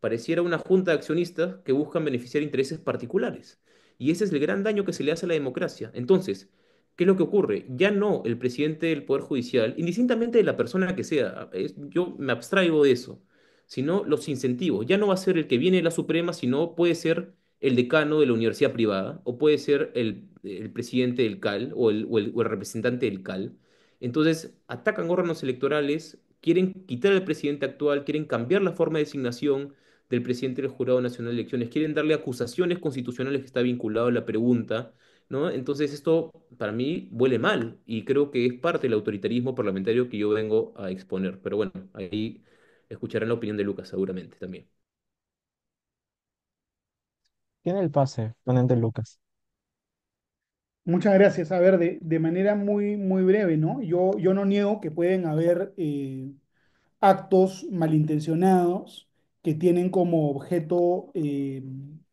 pareciera una junta de accionistas que buscan beneficiar intereses particulares. Y ese es el gran daño que se le hace a la democracia. Entonces, ¿qué es lo que ocurre? Ya no el presidente del Poder Judicial, indistintamente de la persona que sea, yo me abstraigo de eso, sino los incentivos. Ya no va a ser el que viene de la Suprema, sino puede ser el decano de la universidad privada, o puede ser el presidente del CAL o el representante del CAL. Entonces, atacan órganos electorales, quieren quitar al presidente actual, quieren cambiar la forma de designación del presidente del Jurado Nacional de Elecciones, quieren darle acusaciones constitucionales que está vinculado a la pregunta, ¿no? Entonces esto para mí huele mal y creo que es parte del autoritarismo parlamentario que yo vengo a exponer. Pero bueno, ahí escucharán la opinión de Lucas seguramente también. Tiene el pase, ponente Lucas. Muchas gracias. A ver, de manera muy, muy breve, ¿no? Yo no niego que pueden haber actos malintencionados que tienen como objeto,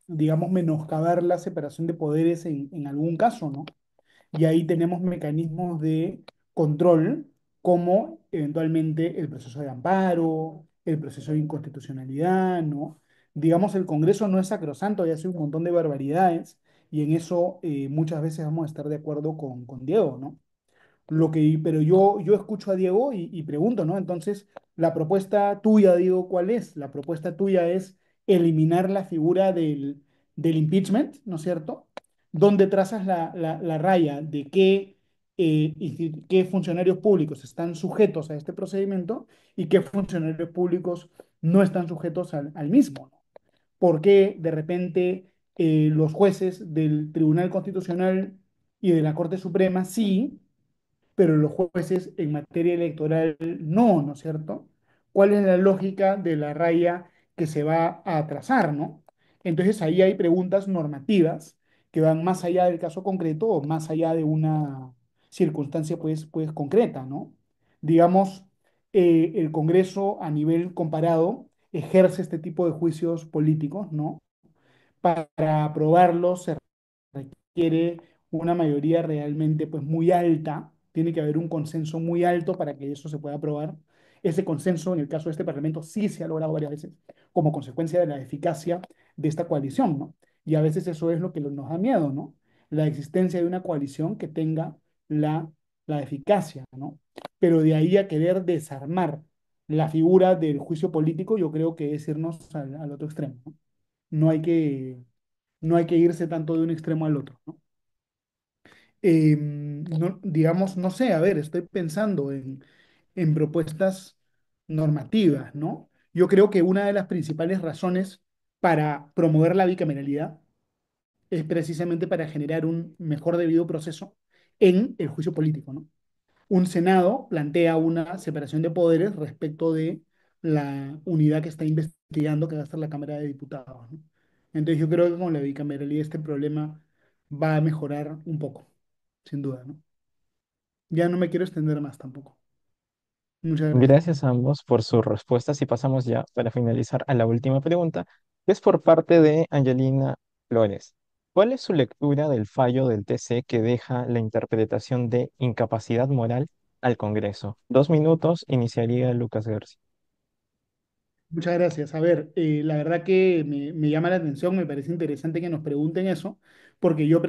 digamos, menoscabar la separación de poderes en algún caso, ¿no? Y ahí tenemos mecanismos de control, como eventualmente el proceso de amparo, el proceso de inconstitucionalidad, ¿no? Digamos, el Congreso no es sacrosanto y hace un montón de barbaridades, y en eso muchas veces vamos a estar de acuerdo con Diego, ¿no? Pero yo escucho a Diego y pregunto, ¿no? Entonces, la propuesta tuya, Diego, ¿cuál es? La propuesta tuya es eliminar la figura del impeachment, ¿no es cierto? Donde trazas la raya de qué funcionarios públicos están sujetos a este procedimiento y qué funcionarios públicos no están sujetos al mismo, ¿no? ¿Por qué de repente los jueces del Tribunal Constitucional y de la Corte Suprema sí, pero los jueces en materia electoral no, ¿no es cierto? ¿Cuál es la lógica de la raya que se va a trazar, ¿no? Entonces ahí hay preguntas normativas que van más allá del caso concreto o más allá de una circunstancia pues concreta, ¿no? Digamos, el Congreso a nivel comparado ejerce este tipo de juicios políticos, ¿no? Para aprobarlos se requiere una mayoría realmente pues muy alta, tiene que haber un consenso muy alto para que eso se pueda aprobar. Ese consenso, en el caso de este Parlamento, sí se ha logrado varias veces como consecuencia de la eficacia de esta coalición, ¿no? Y a veces eso es lo que nos da miedo, ¿no? La existencia de una coalición que tenga la, la eficacia, ¿no? Pero de ahí a querer desarmar la figura del juicio político, yo creo que es irnos al otro extremo, ¿no? No hay que, no hay que irse tanto de un extremo al otro, ¿no? Digamos, no sé, a ver, estoy pensando en propuestas normativas, ¿no? Yo creo que una de las principales razones para promover la bicameralidad es precisamente para generar un mejor debido proceso en el juicio político, ¿no? Un Senado plantea una separación de poderes respecto de la unidad que está investigando, que va a ser la Cámara de Diputados, ¿no? Entonces yo creo que con la bicameralidad este problema va a mejorar un poco, sin duda, ¿no? Ya no me quiero extender más tampoco. Muchas gracias. Gracias a ambos por sus respuestas y pasamos ya para finalizar a la última pregunta, que es por parte de Angelina Flores. ¿Cuál es su lectura del fallo del TC que deja la interpretación de incapacidad moral al Congreso? 2 minutos, iniciaría Lucas García. Muchas gracias. A ver, la verdad que me llama la atención, me parece interesante que nos pregunten eso, porque yo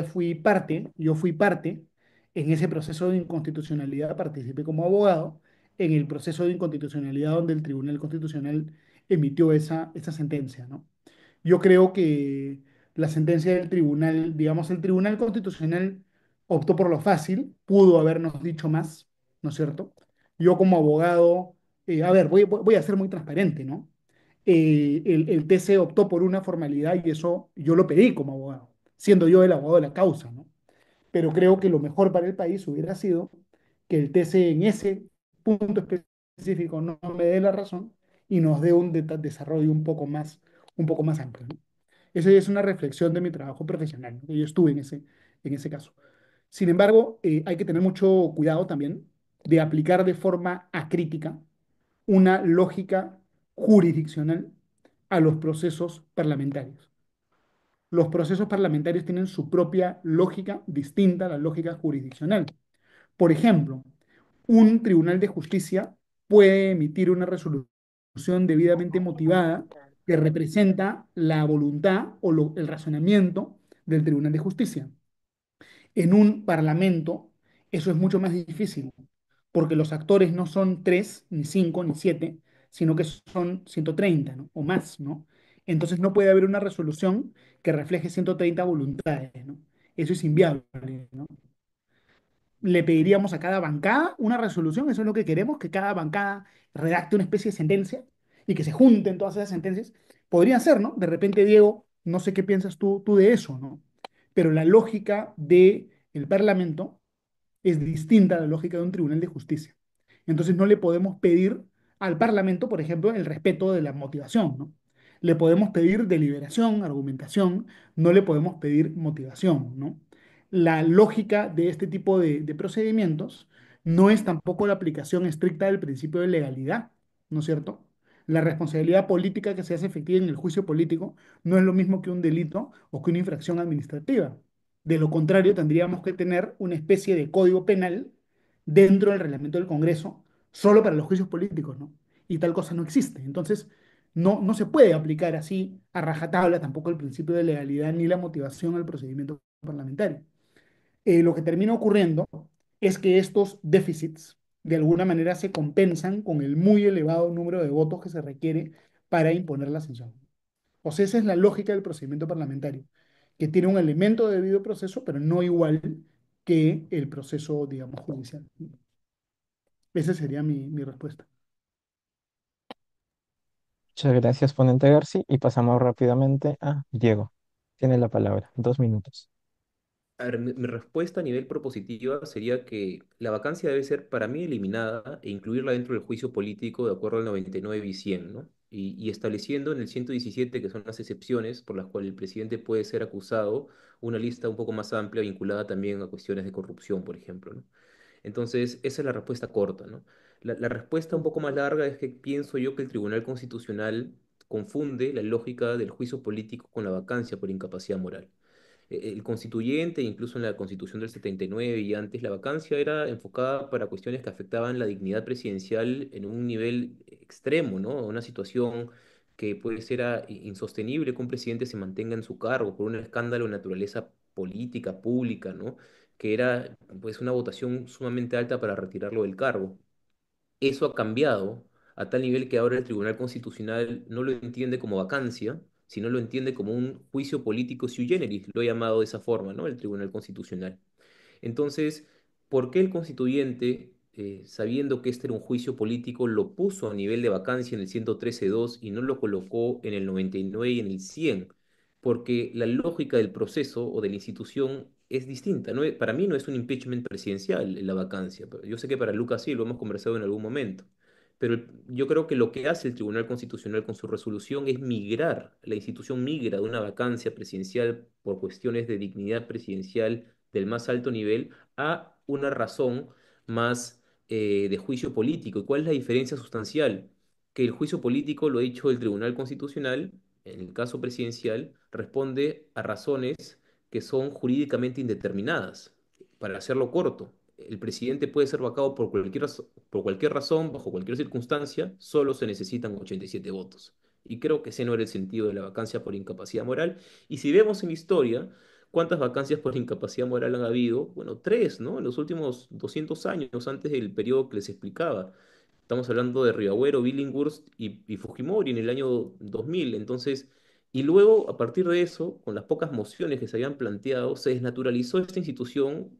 fui parte en ese proceso de inconstitucionalidad, participé como abogado en el proceso de inconstitucionalidad donde el Tribunal Constitucional emitió esa sentencia, ¿no? Yo creo que la sentencia del tribunal, digamos, el Tribunal Constitucional optó por lo fácil, pudo habernos dicho más, ¿no es cierto? Yo como abogado, a ver, voy a ser muy transparente, ¿no? El TC optó por una formalidad y eso yo lo pedí como abogado, siendo yo el abogado de la causa, ¿no? Pero creo que lo mejor para el país hubiera sido que el TC en ese punto específico no me dé la razón y nos dé un desarrollo un poco más amplio, ¿no? Esa es una reflexión de mi trabajo profesional, ¿no? Yo estuve en ese caso. Sin embargo, hay que tener mucho cuidado también de aplicar de forma acrítica una lógica jurisdiccional a los procesos parlamentarios. Los procesos parlamentarios tienen su propia lógica distinta a la lógica jurisdiccional. Por ejemplo, un tribunal de justicia puede emitir una resolución debidamente motivada que representa la voluntad o el razonamiento del tribunal de justicia. En un parlamento eso es mucho más difícil, porque los actores no son tres, ni cinco, ni siete, sino que son 130, ¿no? O más, ¿no? Entonces no puede haber una resolución que refleje 130 voluntades, ¿no? Eso es inviable, ¿no? Le pediríamos a cada bancada una resolución, eso es lo que queremos, que cada bancada redacte una especie de sentencia y que se junten todas esas sentencias. Podría ser, ¿no? De repente, Diego, no sé qué piensas tú de eso, ¿no? Pero la lógica del Parlamento es distinta a la lógica de un tribunal de justicia. Entonces no le podemos pedir al Parlamento, por ejemplo, el respeto de la motivación, ¿no? Le podemos pedir deliberación, argumentación, no le podemos pedir motivación, ¿no? La lógica de este tipo de procedimientos no es tampoco la aplicación estricta del principio de legalidad, ¿no es cierto? La responsabilidad política que se hace efectiva en el juicio político no es lo mismo que un delito o que una infracción administrativa. De lo contrario, tendríamos que tener una especie de código penal dentro del reglamento del Congreso solo para los juicios políticos, ¿no? y tal cosa no existe. Entonces, no se puede aplicar así a rajatabla tampoco el principio de legalidad ni la motivación al procedimiento parlamentario. Lo que termina ocurriendo es que estos déficits de alguna manera se compensan con el muy elevado número de votos que se requiere para imponer la sanción. O sea, esa es la lógica del procedimiento parlamentario, que tiene un elemento de debido proceso, pero no igual que el proceso, digamos, judicial. Esa sería mi respuesta. Muchas gracias, ponente Garci, y pasamos rápidamente a Diego. Tiene la palabra, 2 minutos. A ver, mi respuesta a nivel propositiva sería que la vacancia debe ser para mí eliminada e incluirla dentro del juicio político de acuerdo al 99 y 100, ¿no? Y estableciendo en el 117, que son las excepciones por las cuales el presidente puede ser acusado, una lista un poco más amplia vinculada también a cuestiones de corrupción, por ejemplo, ¿no? Entonces, esa es la respuesta corta, ¿no? La respuesta un poco más larga es que pienso yo que el Tribunal Constitucional confunde la lógica del juicio político con la vacancia por incapacidad moral. El constituyente, incluso en la Constitución del 79 y antes, la vacancia era enfocada para cuestiones que afectaban la dignidad presidencial en un nivel extremo, ¿no? Una situación que puede ser insostenible que un presidente se mantenga en su cargo por un escándalo de naturaleza política, pública, ¿no? Que era pues una votación sumamente alta para retirarlo del cargo. Eso ha cambiado a tal nivel que ahora el Tribunal Constitucional no lo entiende como vacancia, sino lo entiende como un juicio político sui generis, lo he llamado de esa forma, ¿no? El Tribunal Constitucional. Entonces, ¿por qué el constituyente, sabiendo que este era un juicio político, lo puso a nivel de vacancia en el 113.2 y no lo colocó en el 99 y en el 100? Porque la lógica del proceso o de la institución es distinta. Para mí no es un impeachment presidencial la vacancia. Yo sé que para Lucas sí, lo hemos conversado en algún momento. Pero yo creo que lo que hace el Tribunal Constitucional con su resolución es migrar, la institución migra de una vacancia presidencial por cuestiones de dignidad presidencial del más alto nivel a una razón más de juicio político. ¿Y cuál es la diferencia sustancial? Que el juicio político, lo ha dicho el Tribunal Constitucional, en el caso presidencial, responde a razones que son jurídicamente indeterminadas. Para hacerlo corto, el presidente puede ser vacado por cualquier razón, bajo cualquier circunstancia, solo se necesitan 87 votos. Y creo que ese no era el sentido de la vacancia por incapacidad moral. Y si vemos en la historia, ¿cuántas vacancias por incapacidad moral han habido? Bueno, tres, ¿no? En los últimos 200 años, antes del periodo que les explicaba. Estamos hablando de Rivagüero, Billinghurst y Fujimori en el año 2000. Entonces, y luego, a partir de eso, con las pocas mociones que se habían planteado, se desnaturalizó esta institución.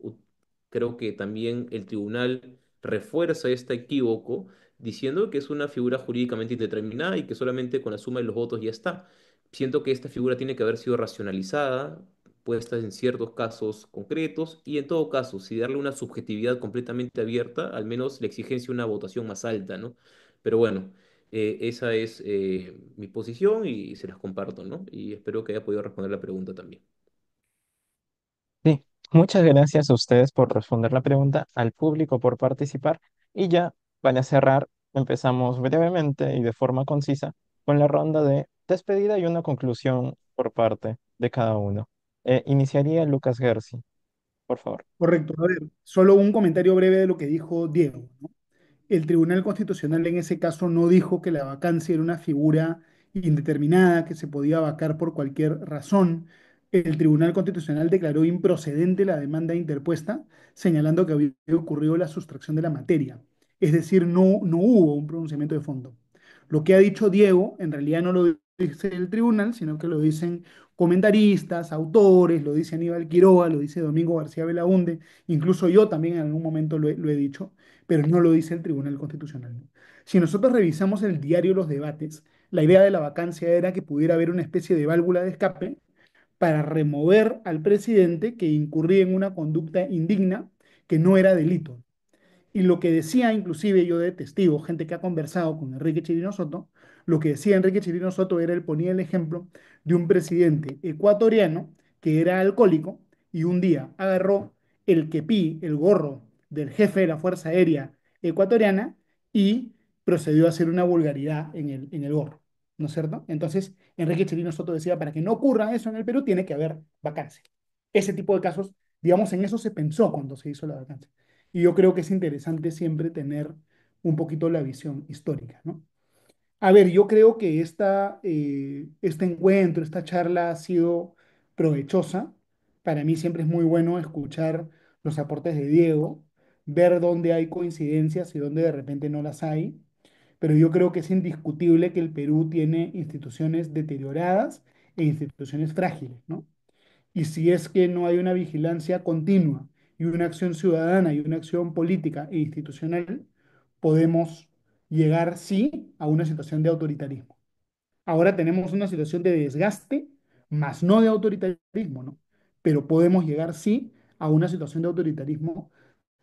Creo que también el tribunal refuerza este equívoco diciendo que es una figura jurídicamente indeterminada y que solamente con la suma de los votos ya está. Siento que esta figura tiene que haber sido racionalizada, puesta en ciertos casos concretos y en todo caso, si darle una subjetividad completamente abierta, al menos la exigencia de una votación más alta, ¿no? Pero bueno, esa es mi posición y se las comparto, ¿no? Y espero que haya podido responder la pregunta también. Sí, muchas gracias a ustedes por responder la pregunta, al público por participar y ya para cerrar, empezamos brevemente y de forma concisa con la ronda de despedida y una conclusión por parte de cada uno. Iniciaría Lucas Gersi, por favor. Correcto. A ver, solo un comentario breve de lo que dijo Diego, ¿no? El Tribunal Constitucional en ese caso no dijo que la vacancia era una figura indeterminada que se podía vacar por cualquier razón. El Tribunal Constitucional declaró improcedente la demanda interpuesta, señalando que había ocurrido la sustracción de la materia. Es decir, no hubo un pronunciamiento de fondo. Lo que ha dicho Diego, en realidad no lo dice el tribunal, sino que lo dicen comentaristas, autores, lo dice Aníbal Quiroga, lo dice Domingo García Belaúnde, incluso yo también en algún momento lo he dicho, pero no lo dice el Tribunal Constitucional. Si nosotros revisamos el diario de los debates, la idea de la vacancia era que pudiera haber una especie de válvula de escape para remover al presidente que incurría en una conducta indigna que no era delito. Y lo que decía, inclusive yo de testigo, gente que ha conversado con Enrique Chirino Soto, lo que decía Enrique Chirino Soto era, él ponía el ejemplo de un presidente ecuatoriano que era alcohólico y un día agarró el kepí, el gorro del jefe de la Fuerza Aérea ecuatoriana y procedió a hacer una vulgaridad en el gorro, ¿no es cierto? Entonces, Enrique Chirino Soto decía, para que no ocurra eso en el Perú, tiene que haber vacancia. Ese tipo de casos, digamos, en eso se pensó cuando se hizo la vacancia. Y yo creo que es interesante siempre tener un poquito la visión histórica, ¿no? A ver, yo creo que este encuentro, esta charla ha sido provechosa. Para mí siempre es muy bueno escuchar los aportes de Diego, ver dónde hay coincidencias y dónde de repente no las hay. Pero yo creo que es indiscutible que el Perú tiene instituciones deterioradas e instituciones frágiles, ¿no? Y si es que no hay una vigilancia continua y una acción ciudadana y una acción política e institucional, podemos llegar, sí, a una situación de autoritarismo. Ahora tenemos una situación de desgaste, más no de autoritarismo, ¿no? Pero podemos llegar, sí, a una situación de autoritarismo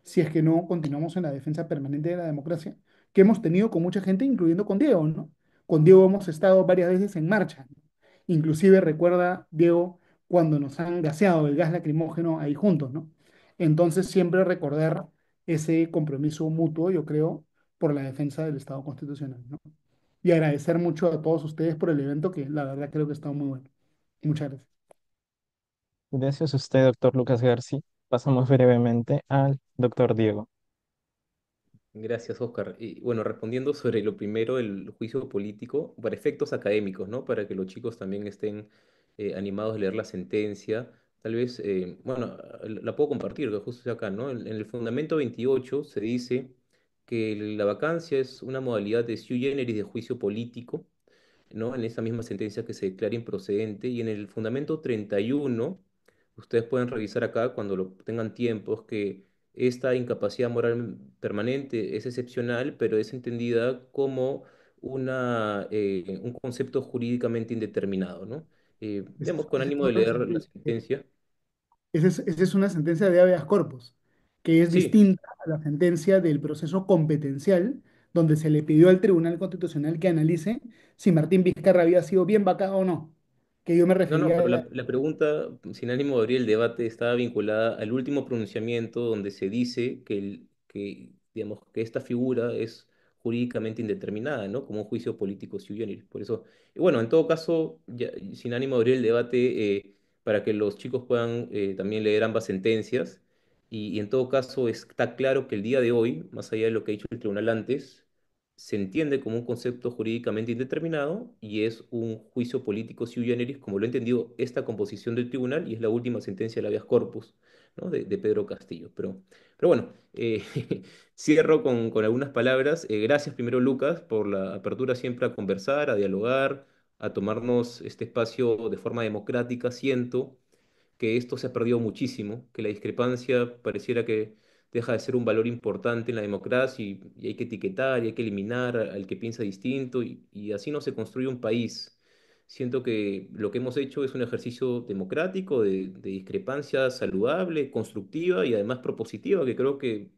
si es que no continuamos en la defensa permanente de la democracia, que hemos tenido con mucha gente, incluyendo con Diego, ¿no? Con Diego hemos estado varias veces en marcha, ¿no? Inclusive recuerda, Diego, cuando nos han gaseado el gas lacrimógeno ahí juntos, ¿no? Entonces siempre recordar ese compromiso mutuo, yo creo, por la defensa del Estado constitucional, ¿no? Y agradecer mucho a todos ustedes por el evento, que la verdad creo que ha estado muy bueno. Muchas gracias. Gracias a usted, doctor Lucas García. Pasamos brevemente al doctor Diego. Gracias, Oscar. Y bueno, respondiendo sobre lo primero, el juicio político, para efectos académicos, ¿no? Para que los chicos también estén animados de leer la sentencia. Tal vez, bueno, la puedo compartir, que justo estoy acá, ¿no? En el fundamento 28 se dice que la vacancia es una modalidad de sui generis de juicio político, ¿no? En esa misma sentencia que se declara improcedente. Y en el fundamento 31 ustedes pueden revisar acá cuando lo tengan tiempo, es que esta incapacidad moral permanente es excepcional, pero es entendida como un concepto jurídicamente indeterminado, ¿no? Vemos con Esa es ánimo de otra leer la sentencia. sentencia. Esa es una sentencia de habeas corpus, que es Sí, distinta a la sentencia del proceso competencial, donde se le pidió al Tribunal Constitucional que analice si Martín Vizcarra había sido bien vacado o no. Que yo me no, no, refería a pero la... la pregunta, sin ánimo de abrir el debate, estaba vinculada al último pronunciamiento donde se dice digamos, que esta figura es jurídicamente indeterminada, ¿no? Como un juicio político sui generis. Por eso, y bueno, en todo caso, sin ánimo de abrir el debate, para que los chicos puedan también leer ambas sentencias, y en todo caso está claro que el día de hoy, más allá de lo que ha dicho el tribunal antes, se entiende como un concepto jurídicamente indeterminado y es un juicio político sui generis, como lo ha entendido esta composición del tribunal y es la última sentencia de habeas corpus, ¿no? de Pedro Castillo. Pero bueno, cierro con algunas palabras. Gracias primero, Lucas, por la apertura siempre a conversar, a dialogar, a tomarnos este espacio de forma democrática. Siento que esto se ha perdido muchísimo, que la discrepancia pareciera que deja de ser un valor importante en la democracia y hay que etiquetar y hay que eliminar al que piensa distinto y así no se construye un país. Siento que lo que hemos hecho es un ejercicio democrático de discrepancia saludable, constructiva y además propositiva, que creo que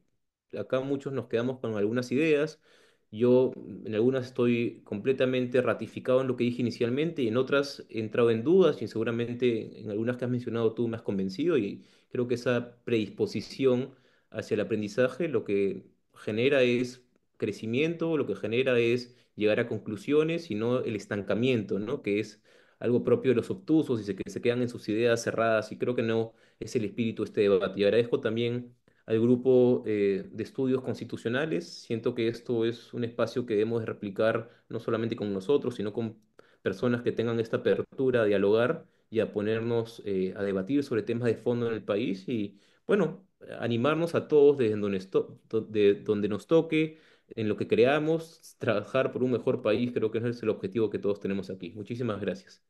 acá muchos nos quedamos con algunas ideas. Yo en algunas estoy completamente ratificado en lo que dije inicialmente y en otras he entrado en dudas y seguramente en algunas que has mencionado tú me has convencido y creo que esa predisposición hacia el aprendizaje lo que genera es crecimiento, lo que genera es llegar a conclusiones y no el estancamiento, ¿no? Que es algo propio de los obtusos y que se quedan en sus ideas cerradas y creo que no es el espíritu de este debate. Y agradezco también al grupo de estudios constitucionales. Siento que esto es un espacio que debemos de replicar no solamente con nosotros, sino con personas que tengan esta apertura a dialogar y a ponernos a debatir sobre temas de fondo en el país y, bueno, animarnos a todos desde de donde nos toque, en lo que creamos, trabajar por un mejor país, creo que ese es el objetivo que todos tenemos aquí. Muchísimas gracias.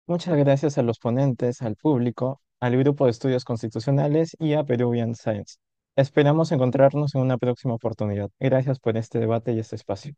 Muchas gracias a los ponentes, al público, al grupo de estudios constitucionales y a Peruvian Science. Esperamos encontrarnos en una próxima oportunidad. Gracias por este debate y este espacio.